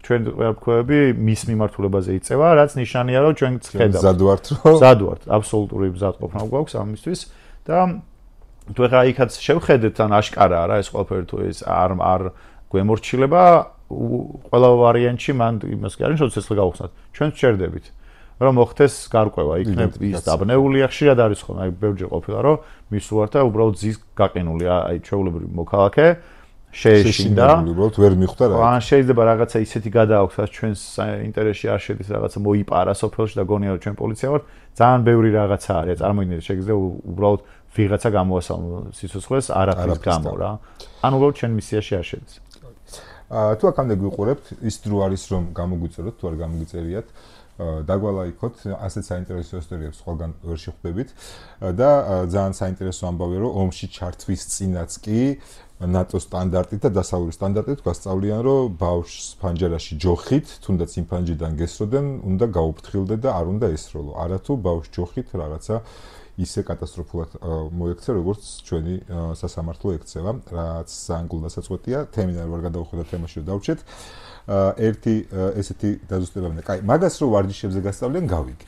B: ჩვენ ქვევები მის მიმართულებაზე იწევა, რაც ნიშნანია რომ ჩვენ ხედავთ. ზადვართ, აბსოლუტური მზადყოფნა გვაქვს ამისთვის და თუ ეხლა იქაც შევხედეთ ან აშკარაა რა ეს ყველაფერი თუ ეს არ გვემორჩილება ყველა ვარიანტში მან იმას კი არის რომ ცეცხლი გავხსნათ ჩვენ ვჩერდებით რომ მოხდეს გარკვევა იქნებ ის დაბნეულია ხშირად არის ხოლმე აი ბევრჯერ ყოფილა რომ მისუართ და უბრალოდ ზის გაყინული აი ჩვეულებრივი მოქალაქე შეეშინდა
A: უბრალოდ ვერ მიხვდა რა
B: ან შეიძლება რაღაცა ისეთი გადააქვს რაც ჩვენს ინტერესში არ შედის რაღაცა მოიპარა სოფელში და გონია რომ ჩვენ პოლიცია ვართ ძალიან ბევრი რაღაცა არის წარმოიდგინეთ შეგიძლია უბრალოდ ვიღაცა გამოასალმო სიცოცხლეს არაფრის გამო რა. ან უბრალოდ ჩვენ მისიაში არ შედის.
A: თუ აქამდე გვიყურებთ, ის დრო არის რომ გამოგვიწეროთ, თუ არ გამოგიწერიათ, დაგვალაიქოთ, ასეთ საინტერესო ისტორიებს ყველგან ვერ შეხვდებით და ძალიან საინტერესო ამბავია რომ ომში ჩართვის წინაც კი ნატოს სტანდარტით და დასავლური სტანდარტით გასწავლიან რომ ბავშვს ფანჯარაში ჯოხით, თუნდაც იმ ფანჯიდან გესროდნენ, უნდა გაუფრთხილდე და არ უნდა ესროლო. არათუ ბავშვს ჯოხით რაღაცა ისე კატასტროფულად მოექცა, როგორც ჩვენი სასამართლო ექცევა, რაც საანგულ დასაწყვეტია. თემინარ ვარ გადავხედა თემაში რომ დავჭეთ. ერთი ესეთი დაზუსტება მინდა. კაი, მაგას რო ვარჯიშებზე გასწავლიან, გავიგე.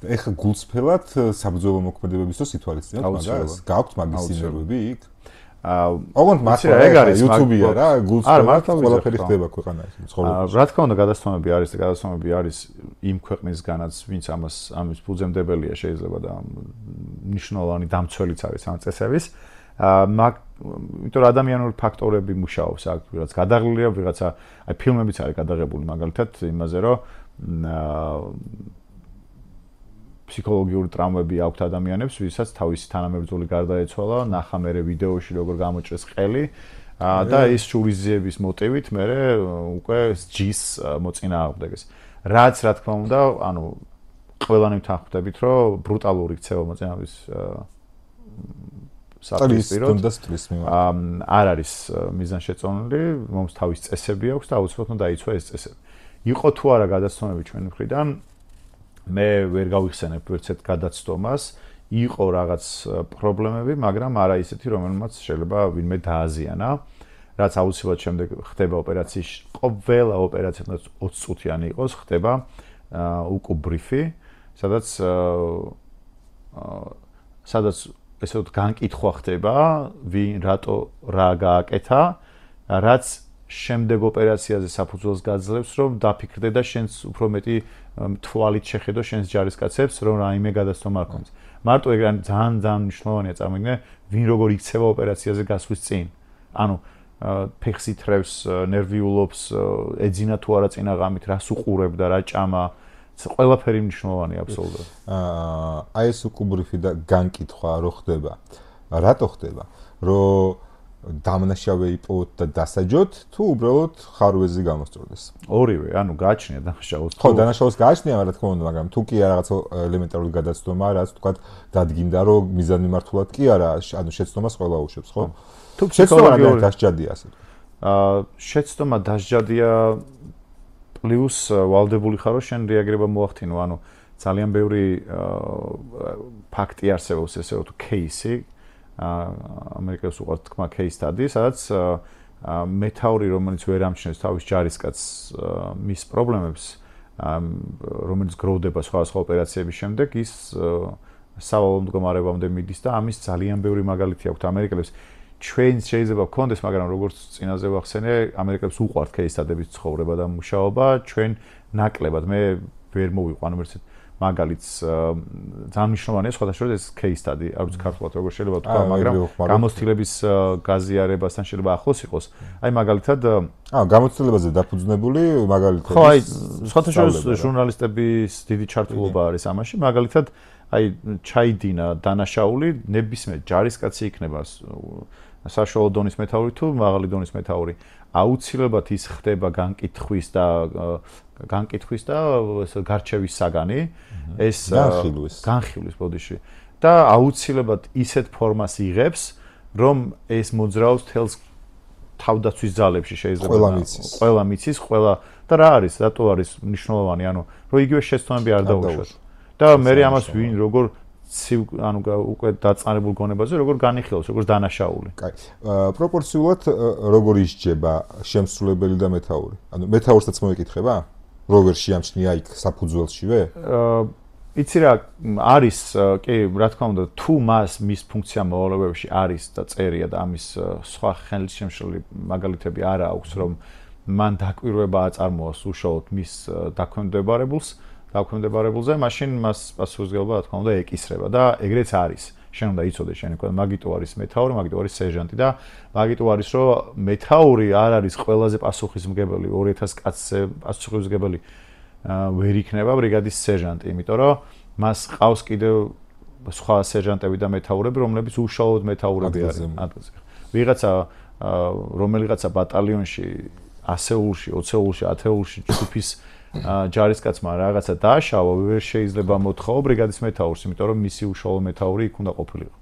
A: და ეხლა გულწრფელად საბრძოლო მოქმედებების რო სიტუაციაა მაგას. გაქვთ მაგის სინერვები იქ? ოღონდ მართლა ეგ არის YouTube-ია რა, გულწრფელად ყველაფერი ხდება ქვეყანაში, ცხოვრებაში.
B: რა თქმა უნდა, გადასტომები არის და გადასტომები არის იმ ქვეყნისგანაც, ვინც ამის ფუძემდებელია შეიძლება და მნიშვნელოვანი დამცველიც არის ამ წესების. იმიტომ რომ ადამიანური ფაქტორები მუშაობს აქ, ვიღაც გადაღლილია, ვიღაცა აი ფილმებიც არის გადაღებული მაგალითად იმაზე, რომ ფსიქოლოგიური ტრავმები აქვთ ადამიანებს, ვისაც თავისი თანამებრძოლი გარდაეცვალა, ნახა მერე ვიდეოში როგორ გამოჭრეს ყელი და ის შურიზიების მოტივით მერე უკვე ჯის მოწინააღმდეგეს. რაც რა თქმა უნდა, ანუ ყველანი თანხმდებით, რომ ბრუტალური ქცევა მოწინააღმდეგის
A: სტრესის
B: არ არის მიზანშეწონილი, მომს თავის წესები აქვს და აუცილებლად უნდა დაიცვა ეს წესები. იყო თუ არა გადაცდომები ჩვენი მხრიდან მე ვერ გავიხსენებ ვერცეთ გადაცდომას, იყო რაღაც პრობლემები, მაგრამ არა ისეთი, რომელმაც შეიძლება ვინმე დააზიანა, რაც აუცილებლად შემდეგ ხდება ოპერაციაში, ყველა ოპერაცია 20 წუთიანი იყოს, ხდება უკუბრიფი, სადაც ესე ვთქვათ, განკითხვა ხდება, ვინ რატო რა გააკეთა, რაც შემდეგ ოპერაციაზე საფუძველს გაძლევს, რომ დაფიქრდე და შენს უფრო მეტი თვალით შეხედო შენს ჯარისკაცებს, რომ რაიმე გადაცდომა არ ქონდეს. მარტო ეგ ძალიან მნიშვნელოვანია წარმოიდგინე, ვინ როგორ იქცევა ოპერაციაზე გასვლის წინ. ანუ ფეხს ითრევს, ნერვიულობს, ეძინა თუ არა წინა ღამით, რას უყურებდა, რა ჭამა, ყველაფერი მნიშვნელოვანია აბსოლუტურად.
A: აი ეს უკუბრიფი და განკითხვა რო ხდება. რატო ხდება? რომ დამნაშავე იპოვოთ და დასაჯოთ, თუ უბრალოდ ხარვეზი გამოსწორდეს?
B: ორივე, ანუ გააჩნია დანაშაულს.
A: ხო, დანაშაულს გააჩნია, რა თქმა უნდა, მაგრამ თუ კი რაღაცა ელემენტარული გადაცდომა, რაც თქვა დადგინდა, რომ მიზანმიმართულად კი არა, ანუ შეცდომას ყველა უშვებს, ხო?
B: თუ
A: ფსიქოლოგიური დასჯადია ასე.
B: შეცდომა დასჯადია პლუს ვალდებული ხარო შენ რეაგირება მოახდინო, ანუ ძალიან ბევრი ფაქტი არსებობს, ესე ვთქვათ, кейსი ამერიკას უყვართ თქმა case study, სადაც მეთაური, რომელიც ვერ ამჩნევს თავის ჯარისკაცს მის პრობლემებს, რომელიც გროვდება სხვა ოპერაციების შემდეგ, ის სავალო მდგომარეობამდე მიდის და ამის ძალიან ბევრი მაგალითი აქვს ამერიკელებს. ჩვენ შეიძლება გქონდეს, მაგრამ როგორც წინაზე ვახსენე, ამერიკელებს უყვართ кейსტადების ცხოვრება და მუშაობა, ჩვენ ნაკლებად მე ვერ მოვიყვანო ერთ მაგალითს ძალიან მნიშვნელოვანია სხვადასხვა ეს кейსტადი, არ ვიცი ქართულად როგორ შეიძლება თქვა, მაგრამ გამოცდილების გაზიარებასთან შეიძლება ახლოს იყოს. აი მაგალითად
A: გამოცდილებაზე დაფუძნებული მაგალითად
B: ხო, აი სხვადასხვა ჟურნალისტების დიდი ჩართულობა არის ამაში, მაგალითად აი ჩაიდინა დანაშაული ნებისმიერ ჯარისკაცი იქნება საშუალო დონის მეთაური თუ მაღალი დონის მეთაური აუცილებლად ის ხდება განკითხვის და გარჩევის საგანი ეს განხილვის ბოდიში და აუცილებლად ისეთ ფორმას იღებს რომ ეს მოძრაობს თელს თავდაცვის ძალებში შეიძლება ყველა მიცის ყველა და რა არის რატო არის მნიშვნელოვანი ანუ რომ იგივე შეცდომები არ დაუშვათ და მე ამას ვინ როგორ ანუ უკვე დაწყანებულ გონებაზე როგორ განიხილავს როგორ დანაშაული.
A: კაი. პროპორციულად როგორ ისჯება შემსრულებელი და მეთაური? ანუ მეთაურსაც მოეკითხება? როგორ შეამჩნია იქ საფუძველშივე?
B: იცი რა არის კი რა თქმა უნდა თუ მას მის ფუნქცია მოვალეობებში არის და წერია და ამის სხვა ხელშემშლელი მაგალითები არა აქვს რომ მან დაკვირვება აწარმოოს უშუალოდ მის დაქვემდებარებულზე, მაშინ მას პასუხისმგებლობა რა თქმა უნდა ეკისრება და ეგრეც არის. შენ უნდა იცოდეს შენ უკვე მაგიტო არის მეთაური, მაგიტო არის სერჟანტი და მაგიტო არის რომ მეთაური არ არის ყველაზე პასუხისმგებელი 2000 კაცზე პასუხისმგებელი ვერ იქნება ბრიგადის სერჟანტი, იმიტომ რომ მას ყავს კიდევ სხვა სერჟანტები და მეთაურები, რომლებიც უშუალოდ მეთაურები არიან ადგილზე. ვიღაცა რომელიღაცა ბატალიონში, ასეულში, 20-ულში, 10-ულში ჯგუფის ჯარისკაცმა რაღაცა დააშავა, ვერ შეიძლება მოთხოვო ბრიგადის მეთაურს, იმიტომ რომ მისი უშუალო მეთაური იქ უნდა ყოფილიყო.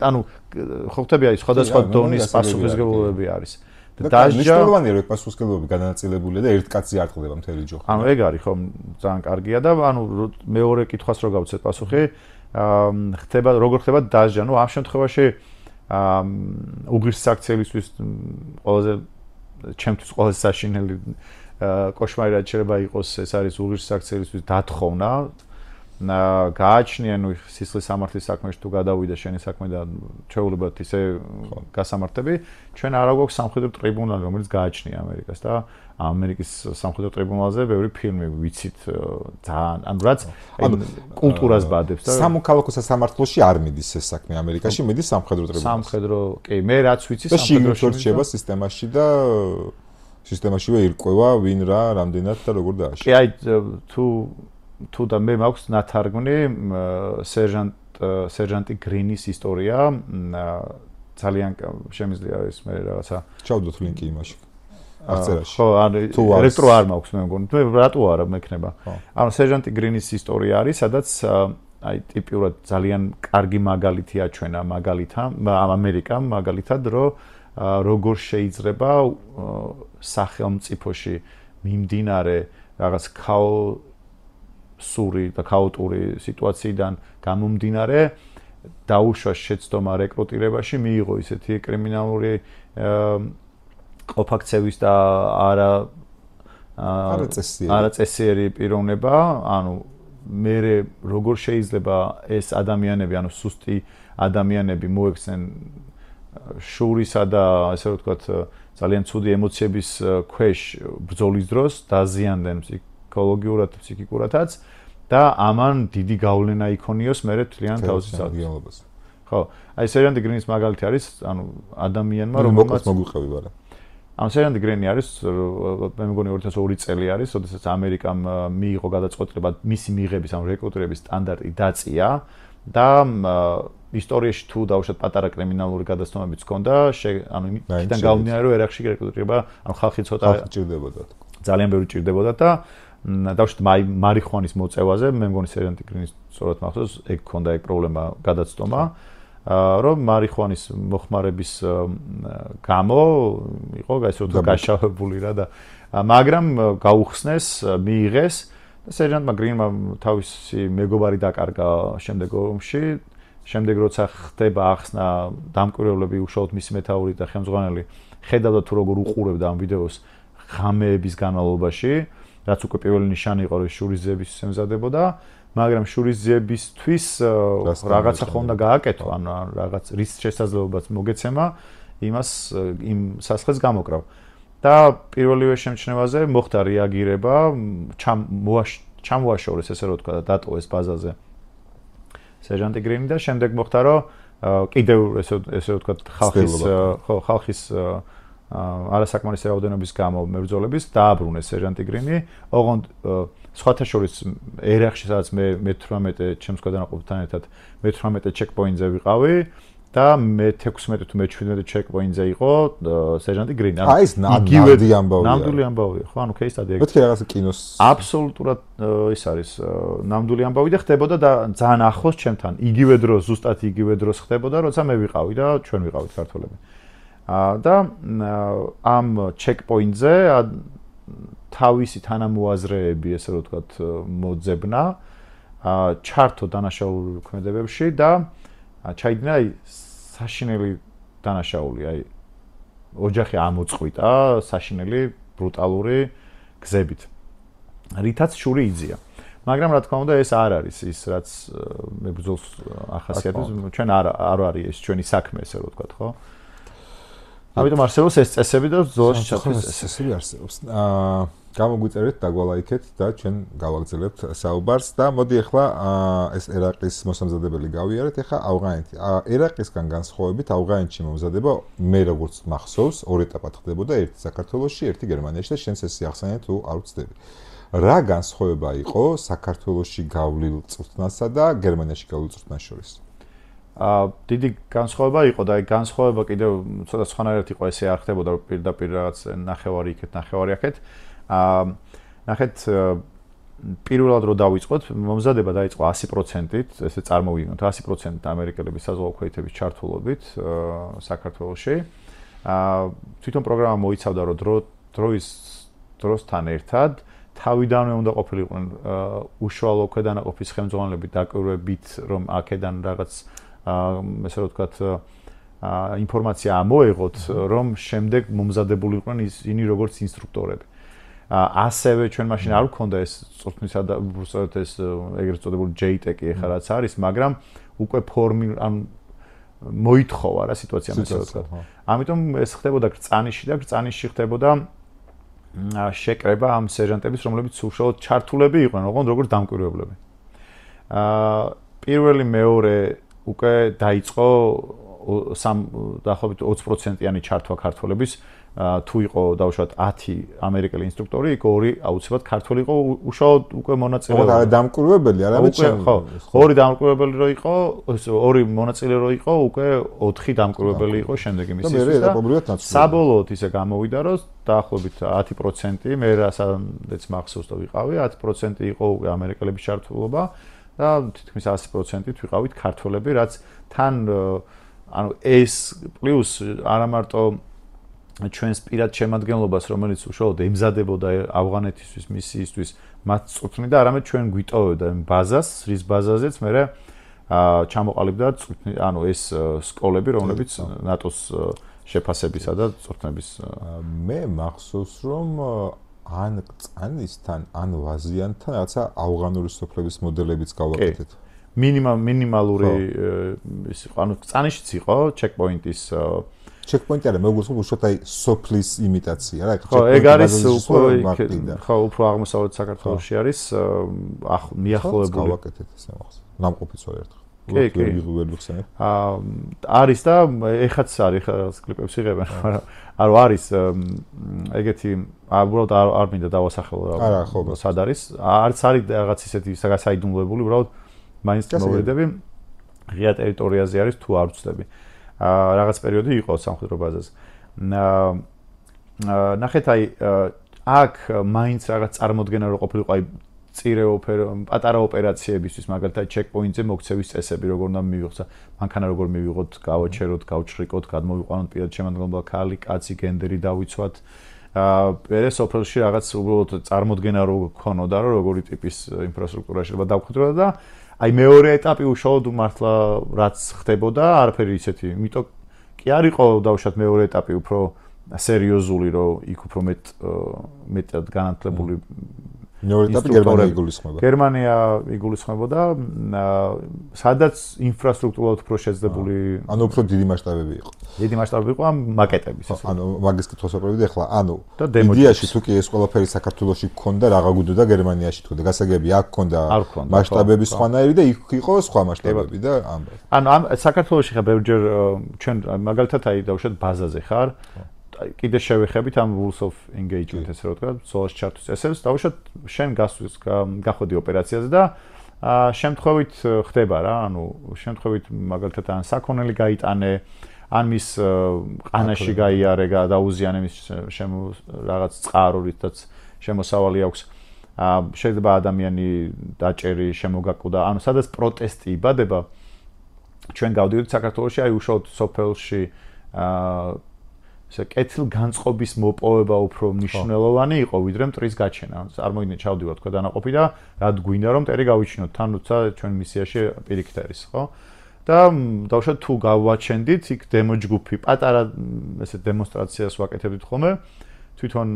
B: ანუ ხო ხტები არის სხვადასხვა დონის პასუხისმგებლობები არის.
A: დაჟა მნიშვნელოვანია რომ პასუხისმგებლობები განაწილებულია და ერთ კაცი არ ხდება მთელი ჯოხი.
B: ანუ ეგ არის ხო ძალიან კარგია და ანუ მეორე კითხვას რო გავცეთ პასუხი, ხდება როგორ ხდება დაჟა, ну ამ შემთხვევაში უღირსაქციელისთვის ყველაზე ჩემთვის ყველაზე საშინელი კოშმარი რაც შეიძლება იყოს ეს არის უღირსაქციელისთვის დათხოვნა გააჩნია ნუ სისხლის სამართლის საქმეში თუ გადავიდა შენი საქმე და ჩვეულებრივ ისე გასამართები ჩვენ არა გვაქვს სამხედრო ტრიბუნალი რომელიც გააჩნია ამერიკას და ამერიკის სამხედრო ტრიბუნალზე ბევრი ფილმი ვიცით ძალიან ანუ რაც კულტურას ბადებს და
A: სამოქალაქო სასამართლოში არ მიდის ეს საქმე ამერიკაში მიდის სამხედრო ტრიბუნალში
B: სამხედრო კი მე რაც ვიცი
A: სამხედროში რჩება სისტემაში და სისტემაშივე ირკვევა ვინ რა რამდენად და როგორ დააშვა.
B: კი აი თუ და მე მაქვს ნათარგმნი სერჟანტი გრინის ისტორია ძალიან შემიძლია ის მე რაღაცა
A: ჩავდოთ ლინკი იმაში. აღწერაში.
B: ხო, ელექტრო არ მაქვს მე მგონი. მე რატო არა მექნება. ანუ სერჟანტი გრინის ისტორია არის, სადაც აი ტიპიურად ძალიან კარგი მაგალითია ჩვენა ამერიკამ მაგალითად რომ როგორ შეიძლება სახელმწიფოში მიმდინარე რაღაც ქაოტური სიტუაციიდან გამომდინარე დაუშვას შეცდომა რეკრუტირებაში მიიღო ისეთი კრიმინალური ყოფაქცევის და არაწესიერი პიროვნება, ანუ მე როგორ შეიძლება ეს ადამიანები, ანუ სუსტი ადამიანები მოექცნენ შურისა და ასე რომ ვთქვათ ძალიან ცუდი ემოციების ქვეშ ბრძოლის დროს დაზიანდნენ ფსიქოლოგიურად, ფსიქიკურადაც და ამან დიდი გავლენა იქონიოს მე თლიან თავის
A: ძალიანობას.
B: ხო, აი სერჟანტი გრინის მაგალითი არის, ანუ ადამიანმა
A: რომელმაც მოგვიყევი ვარა.
B: ანუ სერჟანტი გრინი არის, მე მგონი 2002 წელი არის, როდესაც ამერიკამ მიიღო გადაწყვეტილება მისი მიღების, ანუ რეკრუტირების სტანდარტი დაწია და ისტორიაში თუ დაუშვათ პატარა კრიმინალური გადაცემებიც ჰქონდა, ანუ იქიდან გამომდინარე რომ ერაყში რეკრუტირება, ანუ ხალხი ცოტა
A: ჭირდებოდა.
B: ძალიან ბევრი ჭირდებოდა და დაუშვათ მარიხუანის მოწევაზე, მე მგონი სერჟანტი გრინის სწორად მახსოვს, ეგ ჰქონდა ეგ პრობლემა გადაცდომა, რომ მარიხუანის მოხმარების გამო იყო ეს რომ გაშავებული რა და მაგრამ გაუხსნეს, მიიღეს და სერჟანტმა გრინმა თავისი მეგობარი დაკარგა შემდეგ ომში. შემდეგ როცა ხდება ახსნა დამკვირვებლები უშუალოდ მისი მეთაური და ხელმძღვანელი ხედავდა თუ როგორ უყურებდა ამ ვიდეოს ღამეების განმავლობაში რაც უკვე პირველი ნიშანი იყო, რომ შურისძიების ემზადებოდა, მაგრამ შურისძიებისთვის რაღაცა ხომ და გააკეთო, ანუ რაღაც რის შესაძლებლობაც მოგეცემა, იმას იმ სასხეს გამოკრავ. და პირველივე შემჩნევაზე მოხდა რეაგირება, ჩამოაშორეს ესე რომ ვთქვა, დატოვეს ბაზაზე სერჟანტი გრინი და შემდეგ მოხდა, რომ კიდევ ესე რომ ვთქვა, ხალხის არასაკმარისი რაოდენობის გამო მებრძოლების დააბრუნეს სერჟანტი გრინი, ოღონდ სხვათა შორის ერახში სადაც მე 18 ჩემს გადანაყოფთან ერთად 18 ჩეკპოინტზე ვიყავი და მე 16 თუ მე 17 ჩეკპოინტზე იყო სერჟანტი გრინი.
A: აი ეს ნამდვილი ამბავია.
B: ნამდვილი ამბავია, ხო? ანუ кейს სტადია.
A: მეთქე რაღაცა კინოს.
B: აბსოლუტურად ის არის ნამდვილი ამბავი და ხდებოდა და ძალიან ახლოს ჩემთან. იგივე დროს, ზუსტად იგივე დროს ხდებოდა, როცა მე ვიყავი და ჩვენ ვიყავით ქართველები. და ამ ჩეკპოინტზე თავისი თანამოაზრეები, ესე რომ ვთქვათ, მოძებნა, ჩართო დანაშაული ქმედებებში და ჩაიდინა აი საშინელი დანაშაული, აი ოჯახი ამოწყვიტა საშინელი ბრუტალური გზებით. რითაც შური იძლია. მაგრამ რა თქმა უნდა ეს არ არის ის რაც მებრძოლს ახასიათებს, ჩვენ არ არის ეს ჩვენი საქმე, ესე რომ ვთქვათ, ხო? ამიტომ არსებობს ეს წესები და ბრძოლაში ჩათვის
A: წესები არსებობს. გამოგვიწერეთ დაგვალაიქეთ და ჩვენ გავაგრძელებთ საუბარს და მოდი ახლა ეს ერაყის მოსამზადებელი გავიარეთ. ახლა ავღანეთი. ერაყისგან განსხვავებით ავღანეთში მომზადება მე როგორც მახსოვს ორ ეტაპად ხდებოდა, ერთი საქართველოში, ერთი გერმანიაში და შენს ეს ახსენე თუ არ ვცდები. რა განსხვავება იყო საქართველოში გავლილ წვრთნასა და გერმანიაში გავლილ წვრთნას შორის?
B: დიდი განსხვავება იყო და აი განსხვავება კიდევ ცოტა სხვანაირად იყო, ესე არ ხდებოდა პირდაპირ რაღაც ნახევარი იქეთ, ნახევარი აქეთ. ნახეთ პირველად რო დავიწყოთ, მომზადება დაიწყო 100%-ით, ესე წარმოვიდგინოთ 100%-ით ამერიკელების საზღვაო ქვეითების ჩართულობით საქართველოში. თვითონ პროგრამა მოიცავდა, რომ დროსთან ერთად თავიდანვე უნდა ყოფილიყვნენ უშუალო ქვედანაყოფის ხელმძღვანელები დაკვირვებით, რომ აქედან რაღაც ესე რომ ვთქვათ, ინფორმაცია ამოეღოთ, რომ შემდეგ მომზადებულიყვნენ ისინი როგორც ინსტრუქტორები. ასევე ჩვენ მაშინ არ გვქონდა ეს წვრთნისა და უბრალოდ ეს ეგრეთ წოდებული JTEC-ი ახლა რაც არის, მაგრამ უკვე ანუ მოითხოვა რა სიტუაცია მე ვთქვათ. ამიტომ ეს ხდებოდა გრწანიში და გრწანიში ხდებოდა შეკრება ამ სერჟანტების, რომლებიც უშუალოდ ჩართულები იყვნენ, ოღონდ როგორც დამკვირვებლები. პირველი მეორე უკვე დაიწყო დაახლოებით 20%-იანი ჩართვა ქართველების, თუ იყო დაუშვათ 10 ამერიკელი ინსტრუქტორი, იქ 2 აუცილებლად ქართველი იყო, უშუალოდ უკვე მონაწილე.
A: ხო, დამკვირვებელი, არამედ
B: ხო, 2 დამკვირვებელი რო იყო, 2 მონაწილე რო იყო, უკვე 4 დამკვირვებელი იყო შემდეგ იმისთვის და საბოლოოდ ისე გამოვიდა, რომ დაახლოებით 10% მე რასადაც მახსოვს და ვიყავი, 10% იყო უკვე ამერიკელების ჩართულობა და თითქმის 100%-ით ვიყავით ქართველები, რაც თან ანუ ეს პლუს არა მარტო ჩვენს პირად შემადგენლობას, რომელიც უშუალოდ ემზადებოდა ავღანეთისთვის, მისიისთვის, მათ წვრთნიდა, არამედ ჩვენ გვიტოვებდა ბაზას, რის ბაზაზეც მე ჩამოყალიბდა ანუ ეს სკოლები, რომლებიც ნატოს შეფასებისა და წვრთნების
A: მე მახსოვს, რომ ან წანისთან, ან ვაზიანთან რაღაცა ავღანური სოფლების მოდელებიც გავაკეთეთ.
B: მინიმალური ის იყო, ანუ წანიშიც იყო ჩეკპოინტის
A: ჩეკპოინტი არა, მე ვგულისხმობ უშუალოდ აი სოფლის იმიტაცია რა,
B: ხო, ეგ არის ხო, უფრო აღმოსავლეთ საქართველოში არის მიახლოებული.
A: გავაკეთეთ ესე მახსოვს. ნამყოფიც ვარ ერთხელ.
B: არის და ეხაც არის, ეხაც კლიპებს იღებენ, მაგრამ არ არის ეგეთი უბრალოდ არ მინდა დავასახელო რა. სად არის? არც არის რაღაც ისეთი საგასაიდუმლოებული, უბრალოდ მაინც მოვიდები ღია ტერიტორიაზე არის თუ არ ვწდები. რაღაც პერიოდი იყო სამხედრო ბაზაზე. ნახეთ აი აქ მაინც რაღაც წარმოდგენა რო ყოფილიყო აი წირე პატარა ოპერაციებისთვის, მაგალითად ჩეკპოინტზე მოქცევის წესები როგორ უნდა მივიღოთ, მანქანა როგორ მივიღოთ, გავაჩეროთ, გავჩრიკოთ, გადმოვიყვანოთ პირად შემადგენლობა, ქალი, კაცი, გენდერი დავიცვათ. მერე სოფელში რაღაც უბრალოდ წარმოდგენა რო გქონოდა, რომ როგორი ტიპის ინფრასტრუქტურა შეიძლება დავხვდროდა და აი მეორე ეტაპი უშუალოდ მართლა რაც ხდებოდა, არაფერი ისეთი, იმიტომ კი არ იყო დავუშვათ მეორე ეტაპი უფრო სერიოზული, რომ იქ უფრო მეტად განათლებული
A: მეორე ეტაპი გერმანია იგულისხმება.
B: გერმანია იგულისხმებოდა, სადაც ინფრასტრუქტურულად უფრო შეძლებული,
A: ანუ უფრო დიდი მასშტაბები იყო.
B: დიდი მასშტაბები იყო ამ მაკეტების.
A: ანუ მაგის კითხვას ვაპრობდი ახლა, ანუ იდეაში თუ კი ეს ყველაფერი საქართველოში გქონდა, რაღა გვინდოდა გერმანიაში თქვა და გასაგები აქ გქონდა მასშტაბები სხვანაირი და იქ იყო სხვა მასშტაბები და ამბავ.
B: ანუ ამ საქართველოში ხა ბევრჯერ ჩვენ მაგალითად აი დავუშვათ ბაზაზე ხარ, კიდე შევეხებით ამ rules of engagement ესე რომ ვთქვა, ზოლას ჩართვის წესებს, დავუშვათ შენ გახვედი ოპერაციაზე და შემთხვევით ხდება რა, ანუ შემთხვევით მაგალითად ან საქონელი გაიტანე, ან მის ყანაში გაიარე, დაუზიანე მის რაღაც წყარო, რითაც შემოსავალი აქვს. შეიძლება ადამიანი დაჭერი, შემოგაკვდა, ანუ სადაც პროტესტი იბადება, ჩვენ გავდივართ საქართველოში, აი უშუალოდ სოფელში ესე კეთილგანწყობის მოპოვება უფრო მნიშვნელოვანი იყო, ვიდრე მტრის გაჩენა. წარმოგიდგენთ, ჩავდივართ თქვა დანაყოფი და რად გვინდა რომ მტერი გავიჩინოთ, თან როცა ჩვენ მისიაში პირიქით არის, ხო? და დავუშვათ თუ გავაჩენდით, იქ დემო ჯგუფი, პატარა ესე დემონსტრაციას ვაკეთებდით ხოლმე, თვითონ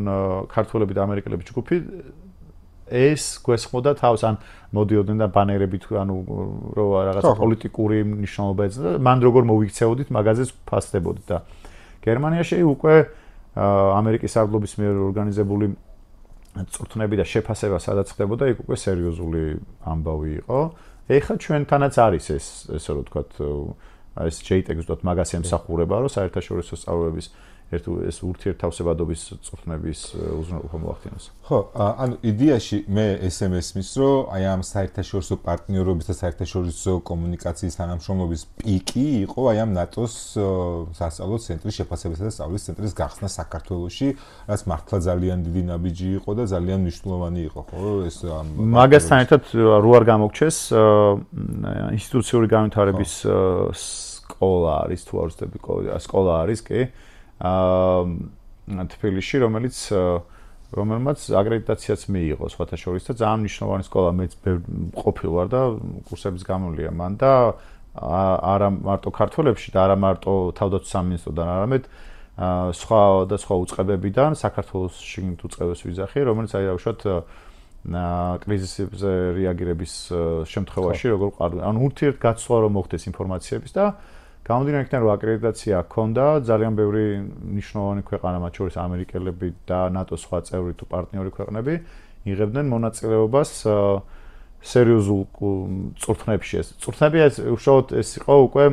B: ქართველები და ამერიკელები ჯგუფი ეს გვესხმოდა თავს, ან მოდიოდნენ და ბანერებით, ანუ რო რაღაცა პოლიტიკური მნიშვნელობა ეძებდა, მან როგორ მოვიქცეოდით, მაგაზეც ფასდებოდით და გერმანიაში უკვე ამერიკის სარდლობის მიერ ორგანიზებული წვრთნები და შეფასება სადაც ხდებოდა, იქ უკვე სერიოზული ამბავი იყო. ეხლა ჩვენთანაც არის ეს, ესე რომ ვთქვათ, ეს JTEG-ს ვთქვათ, მაგას ემსახურება, რომ საერთაშორისო სწავლების ეს ურთიერთთავსებადობის წვრთნების უზრუნველყოფა მოახდინოს.
A: ხო, ანუ იდეაში მე SMS მის რომ აი ამ საერთაშორისო პარტნიორობის და საერთაშორისო კომუნიკაციის თანამშრომლობის პიკი იყო აი ამ ნატოს სასწავლო ცენტრის შეფასებისა და სწავლის ცენტრის გახსნა საქართველოში, რაც მართლა ძალიან დიდი ნაბიჯი იყო და ძალიან მნიშვნელოვანი იყო, ხო, ეს
B: მაგასთან ერთად რო არ გამოგჩეს ინსტიტუციური განვითარების სკოლა არის თუ არ ვცდები, სკოლა არის, კი? თბილისში, რომელმაც აკრედიტაციაც მიიღო სხვათა შორის და ძალიან მნიშვნელოვანი სკოლა, მეც ყოფილ ვარ და კურსების გამოვლია მან და არა მარტო ქართველებში და არა მარტო თავდაცვის სამინისტროდან, არამედ სხვა და სხვა უწყებებიდან საქართველოში უწყებას ვიძახი, რომელიც აი უშუალოდ კრიზისებზე რეაგირების შემთხვევაში როგორ ანუ ურთიერთგაცვლა რომ მოხდეს ინფორმაციების და გამომდინარე იქიდან რომ აკრედიტაცია ჰქონდა, ძალიან ბევრი მნიშვნელოვანი ქვეყანა, მათ შორის ამერიკელები და ნატოს სხვა წევრი თუ პარტნიორი ქვეყნები იღებდნენ მონაწილეობას სერიოზულ წვრთნებში. ეს წვრთნები უშუალოდ ეს იყო უკვე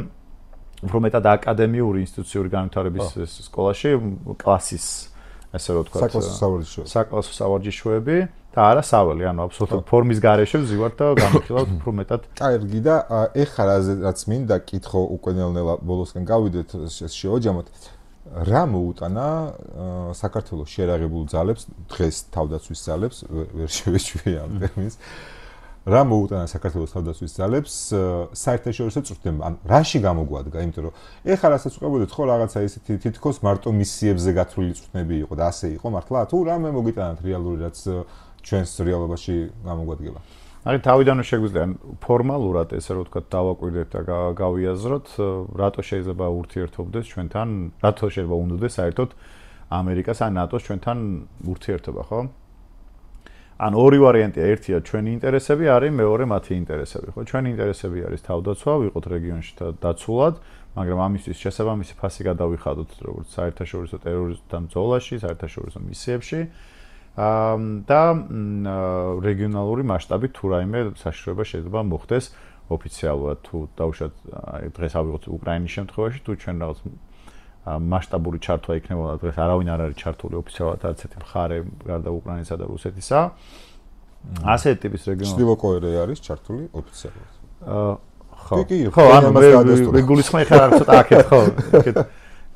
B: უფრო მეტად აკადემიური ინსტიტუციური განვითარების სკოლაში, კლასის ასე რომ ვთქვათ, საკლასო სავარჯიშოები და არა სავალი, ანუ აბსოლუტურად ფორმის გარეშე ვზივართ და გამიხილავთ უფრო მეტად.
A: კარგი და ეხლა რაც მინდა კითხო უკვე ნელ-ნელა ბოლოსკენ გავიდეთ შევაჯამოთ. რა მოუტანა საქართველოს შერაღებულ ძალებს, დღეს თავდაცვის ძალებს, ვერ შევეჩვიე ამ ტერმინს. რა მოუტანა საქართველოს თავდაცვის ძალებს საერთაშორისო წვრთნებამ? ან რაში გამოგვადგა? იმიტომ რომ ეხლა რასაც ვყვებოდით, ხო რაღაცა ისეთი თითქოს მარტო მისიებზე გათვლილი წვრთნები იყო და ასე იყო მართლა? თუ რამე მოგიტანათ რეალური რაც ჩვენს რეალობაში გამოგვადგება.
B: აი თავიდანვე შეგვიძლია ფორმალურად ესე რომ ვთქვათ დავაკვირდეთ და გავიაზროთ, რატო შეიძლება ურთიერთობდეს ჩვენთან, რატო შეიძლება უნდოდეს საერთოდ ამერიკას ან ნატოს ჩვენთან ურთიერთობა, ხო? ან ორი ვარიანტია, ერთია ჩვენი ინტერესები, არის მეორე მათი ინტერესები, ხო? ჩვენი ინტერესები არის თავდაცვა, ვიყოთ რეგიონში დაცულად, მაგრამ ამისთვის შესაბამისი ფასი გადავიხადოთ, როგორც საერთაშორისო ტერორიზმთან ბრძოლაში, საერთაშორისო მისიებში. და რეგიონალური მასშტაბით თუ რაიმე საშიშროება შეიძლება მოხდეს ოფიციალურად თუ დავუშვათ დღეს ავიღოთ უკრაინის შემთხვევაში თუ ჩვენ რაღაც მასშტაბური ჩართვა იქნებოდა დღეს არავინ არ არის ჩართული ოფიციალურად არც ერთი მხარე გარდა უკრაინისა და რუსეთისა ასეთი ტიპის რეგიონი
A: ჩრდილო კორეა არის ჩართული ოფიციალურად
B: ხო ანუ მე გულისხმობ ხარ არ ცოტა აქეთ ხო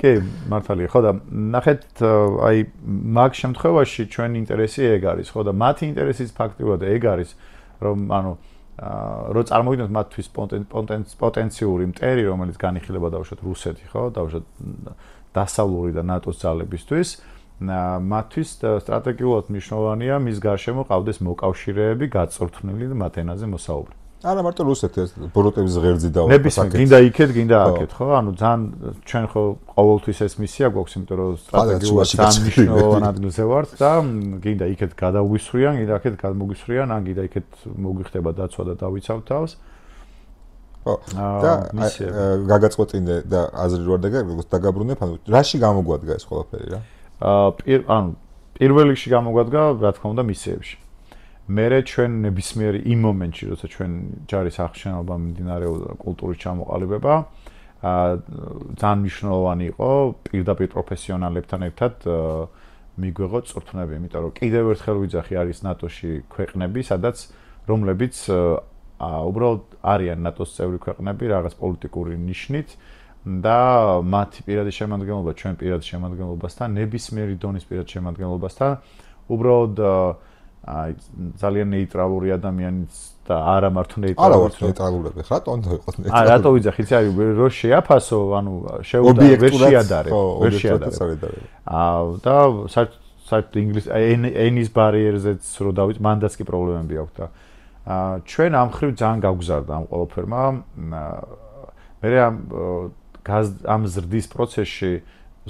B: კი, მართალია, ხო და ნახეთ, აი მაგ შემთხვევაში ჩვენი ინტერესი ეგ არის, ხო და მათი ინტერესიც ფაქტიურად ეგ არის, რომ ანუ რო წარმოვიდგინოთ მათთვის პოტენციური მტერი, რომელიც განიხილება დავუშვათ რუსეთი, ხო, დავუშვათ დასავლური და ნატოს ძალებისთვის, მათთვის სტრატეგიულად მნიშვნელოვანია მის გარშემო ყავდეს მოკავშირეები, გაწვრთნილი და მათ ენაზე მოსაუბრე.
A: არა მარტო რუსეთი, ბოროტების ღერძი და
B: ნებისმიერ გინდა იქეთ, გინდა აქეთ, ხო? ანუ ძალიან ჩვენ ხო ყოველთვის ეს მისია გვაქვს, იმიტომ რომ სტრატეგიულად ძალიან მნიშვნელოვან ადგილზე ვართ და გინდა იქეთ გადავგვისვრიან, გინდა აქეთ გადმოგვისვრიან, ან გინდა იქეთ მოგვიხდება დაცვა და დავიცავთ თავს.
A: ხო. და გაგაწყვეტინე და აზრი რო არ დაგაბრუნებ, ანუ რაში გამოგვადგა ეს ყველაფერი რა?
B: ანუ პირველ რიგში გამოგვადგა, რა თქმა უნდა, მისიებში. მერე ჩვენ ნებისმიერ იმ მომენტში, როცა ჩვენ ჯარის აღშენობა მიმდინარეობდა კულტურის ჩამოყალიბება, ძალიან მნიშვნელოვანი იყო პირდაპირ პროფესიონალებთან ერთად მიგვეღოთ წვრთნები, იმიტომ რომ კიდევ ერთხელ ვიძახი არის ნატოში ქვეყნები, სადაც რომლებიც უბრალოდ არიან ნატოს წევრი ქვეყნები რაღაც პოლიტიკური ნიშნით და მათი პირადი შემადგენლობა ჩვენ პირადი შემადგენლობასთან, ნებისმიერი დონის პირადი შემადგენლობასთან უბრალოდ ძალიან ნეიტრალური ადამიანიც და არა მარტო
A: ნეიტრალურები ხარ, რატომ იყოს ნეიტრალური?
B: რატო ვიძახი, იცი არის რო შეაფასო, ანუ შეუძლია ვერ შეადარებ, ვერ შეადარებ. და საერთოდ ენის ბარიერზეც რო დავით, მანდაც კი პრობლემები აქვს და ჩვენ ამ ხრივ ძალიან გავგზარდა ამ ყველაფერმა. მე ამ ზრდის პროცესში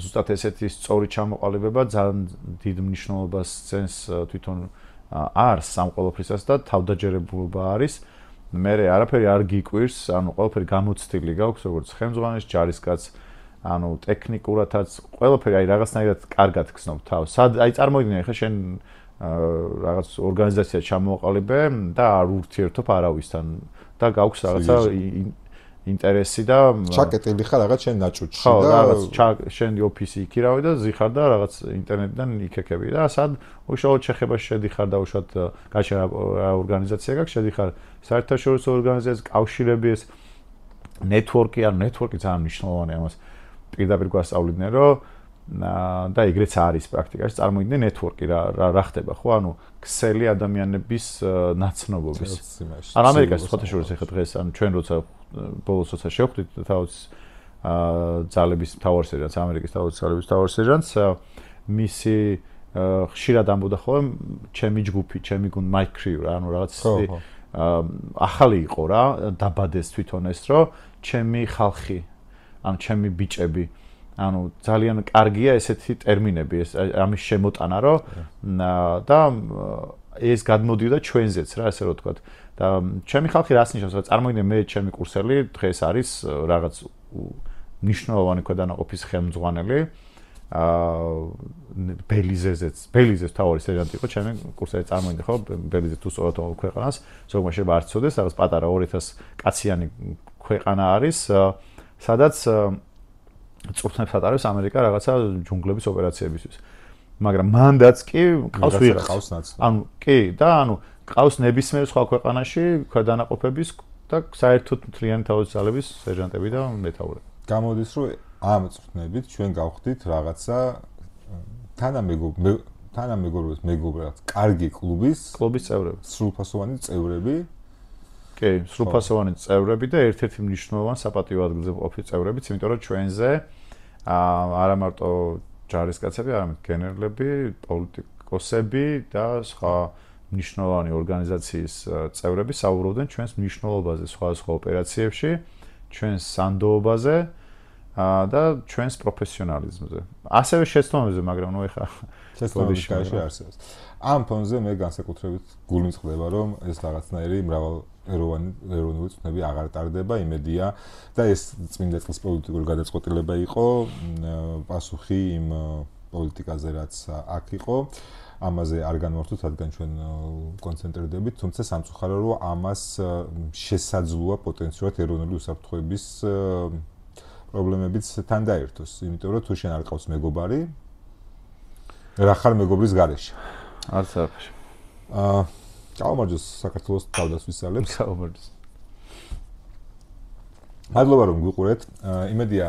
B: ზუსტად ესეთი სწორი ჩამოყალიბება ძალიან დიდ მნიშვნელობას წენს თვითონ არს ამ ყველაფრისას და თავდაჯერებულობა არის. მე არაფერი არ გიკვირს, ანუ ყველაფერი გამოცდილი გაქვს, როგორც ხელმძღვანელს, ჯარისკაც, ანუ ტექნიკურადაც ყველაფერი აი რაღაცნაირად კარგად გრძნობ თავს. აი წარმოიდგინე ხა შენ რაღაც ორგანიზაცია ჩამოყალიბე და არ ურთიერთობ არავისთან და გაქვს რაღაცა ინტერესი და
A: ჩაკეტილი ხარ რაღაც შენ ნაჭუჭში
B: და რაღაც შენ ოფისი იქირავე და ზიხარ და რაღაც ინტერნეტიდან იქეკები და სად უშუალოდ შეხებაში შედიხარ და უშუალოდ გაჩერა ორგანიზაცია გაქვს შედიხარ საერთაშორისო ორგანიზაციას კავშირები ეს ნეტვორკი ან ნეტვორკი ძალიან მნიშვნელოვანია ამას პირდაპირ გვასწავლიდნენ რომ და ეგრეც არის პრაქტიკაში წარმოიდგინე ნეტვორკი რა ხდება ხო ანუ ქსელი ადამიანების ნაცნობობის ან ამერიკაში ფოტოშოპის ახლა დღეს ან ჩვენ როცა ბოლოს როცა შევხვდით თავს ძალების მთავარ სერჟანტს ამერიკის ძალების მთავარ სერჟანტს მისი ხშირად ამბობდა ხოლმე ჩემი ჯგუფი ჩემი გუნდი my crew რა ანუ რაღაც ახალი იყო რა დაბადეს თვითონ ეს რომ ჩემი ხალხი ან ჩემი ბიჭები ანუ ძალიან კარგია ესეთი ტერმინები ეს ამის შემოტანა რომ და ეს გადმოდიოდა ჩვენზეც რა ასე რომ ვთქვათ და ჩემი ხალხი რას ნიშნავს რა წარმოიდგინე მე ჩემი კურსელი დღეს არის რაღაც მნიშვნელოვანი ქვედანაყოფის ხელმძღვანელი ბელიზეს თავარი სერჟანტი იყო ჩემი კურსელი წარმოიდგინე ხო ბელიზე თუ სწორად ქვეყანას ზოგმა შეიძლება არ ცოდეს რაღაც პატარა 2000 კაციანი ქვეყანა არის სადაც წვრთნებს ატარებს ამერიკა რაღაცა ჯუნგლების ოპერაციებისთვის. მაგრამ მანდაც კი ყავს ვიღაც. ანუ კი და ანუ ყავს ნებისმიერ სხვა ქვეყანაში ქვედანაყოფების და საერთოდ მთლიანი თავის ძალების სერჟანტები და მეთაურები.
A: გამოდის რომ ამ წვრთნებით ჩვენ გავხდით რაღაცა თანამეგობრობის მეგობრად კარგი კლუბის
B: წევრები.
A: სრულფასოვანი წევრები.
B: კი, სრულფასოვანი წევრები და ერთ-ერთი მნიშვნელოვანი საპატიო ადგილზე ყოფილი წევრებიც, იმიტომ რომ ჩვენზე არა მარტო ჯარისკაცები, არამედ გენერლები, პოლიტიკოსები და სხვა მნიშვნელოვანი ორგანიზაციის წევრები საუბრობდნენ ჩვენს მნიშვნელობაზე სხვადასხვა ოპერაციებში, ჩვენს სანდოობაზე და ჩვენს პროფესიონალიზმზე. ასევე შეცდომებზე, მაგრამ ნუ ეხა
A: შეცდომების კავშირი არსებობს. ამ ფონზე მე განსაკუთრებით გულმიწყდება, რომ ეს რაღაცნაირი ეროვნული წვრთნები აღარ ტარდება, იმედია და ეს წმინდა წლის პოლიტიკური გადაწყვეტილება იყო, პასუხი იმ პოლიტიკაზე, რაც აქ იყო. ამაზე არ განვართოთ, რადგან ჩვენ კონცენტრირდებით, თუმცა სამწუხარო რომ ამას შესაძლოა პოტენციურად ეროვნული უსაფრთხოების პრობლემებიც თან დაერთოს, იმიტომ რომ თუ შენ არ ყავს მეგობარი, რა ხარ მეგობრის გარეშე?
B: არც არაფერი.
A: ჩაუმარჯოს საქართველოს თავდაცვის ძალებს.
B: ჩაუმარჯოს.
A: მადლობა რომ გიყურეთ. იმედია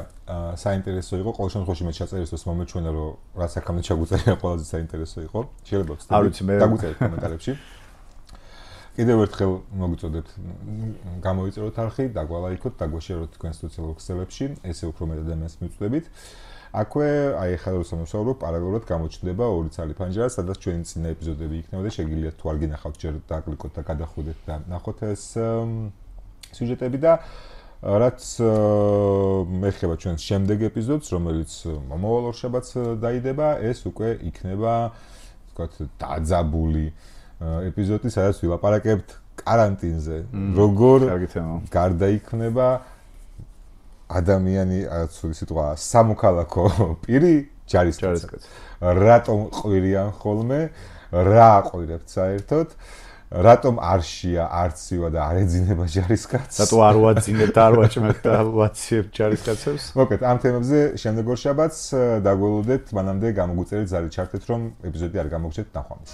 A: საინტერესო იყო. ყოველ შემთხვევაში მე ჩაწერეს ეს მომეჩვენა რომ რა საქმე ჩაგუწერია ყველაზე საინტერესო იყო. შეიძლება დაგვიწერეთ კომენტარებში. კიდევ ერთხელ მოგიწოდეთ გამოიწეროთ არხი, დაგვალაიქოთ, დაგვაშეროთ თქვენ სოციალურ ქსელებში, ესე უფრო მეტ ადამიანს მივწვდებით. აქვე აი ახლა როცა მოვსაუბრობ, პარალელურად გამოჩნდება ორი ცალი ფანჯარა, სადაც ჩვენი წინა ეპიზოდები იქნება და შეგიძლიათ თუ არ გინახავთ ჯერ დაკლიკოთ და გადახვიდეთ და ნახოთ ეს სიუჟეტები და რაც მეხება ჩვენს შემდეგ ეპიზოდს, რომელიც მომავალ ორშაბათს დაიდება, ეს უკვე იქნება ვთქვათ დაძაბული ეპიზოდი, სადაც ვილაპარაკებთ каранტინზე, როგორ გარდაიქმნება ადამიანი, სულ სიტყვა სამოქალაქო პირი ჯარისკაცად. რატომ ყვირიან ხოლმე, რა ყვირებთ საერთოდ? რატომ არშია, არცივა და არ ეძინება ჯარისკაცს?
B: რატო არ ვაძინებ და არ ვაჭმევ და ვაციებ ჯარისკაცებს?
A: მოკლედ, ამ თემებზე შემდეგ ორ შაბათს დაგველოდეთ, მანამდე გამოგვიწერეთ ზარი ჩართეთ, რომ ეპიზოდი არ გამოგჩეთ ნახვამდის.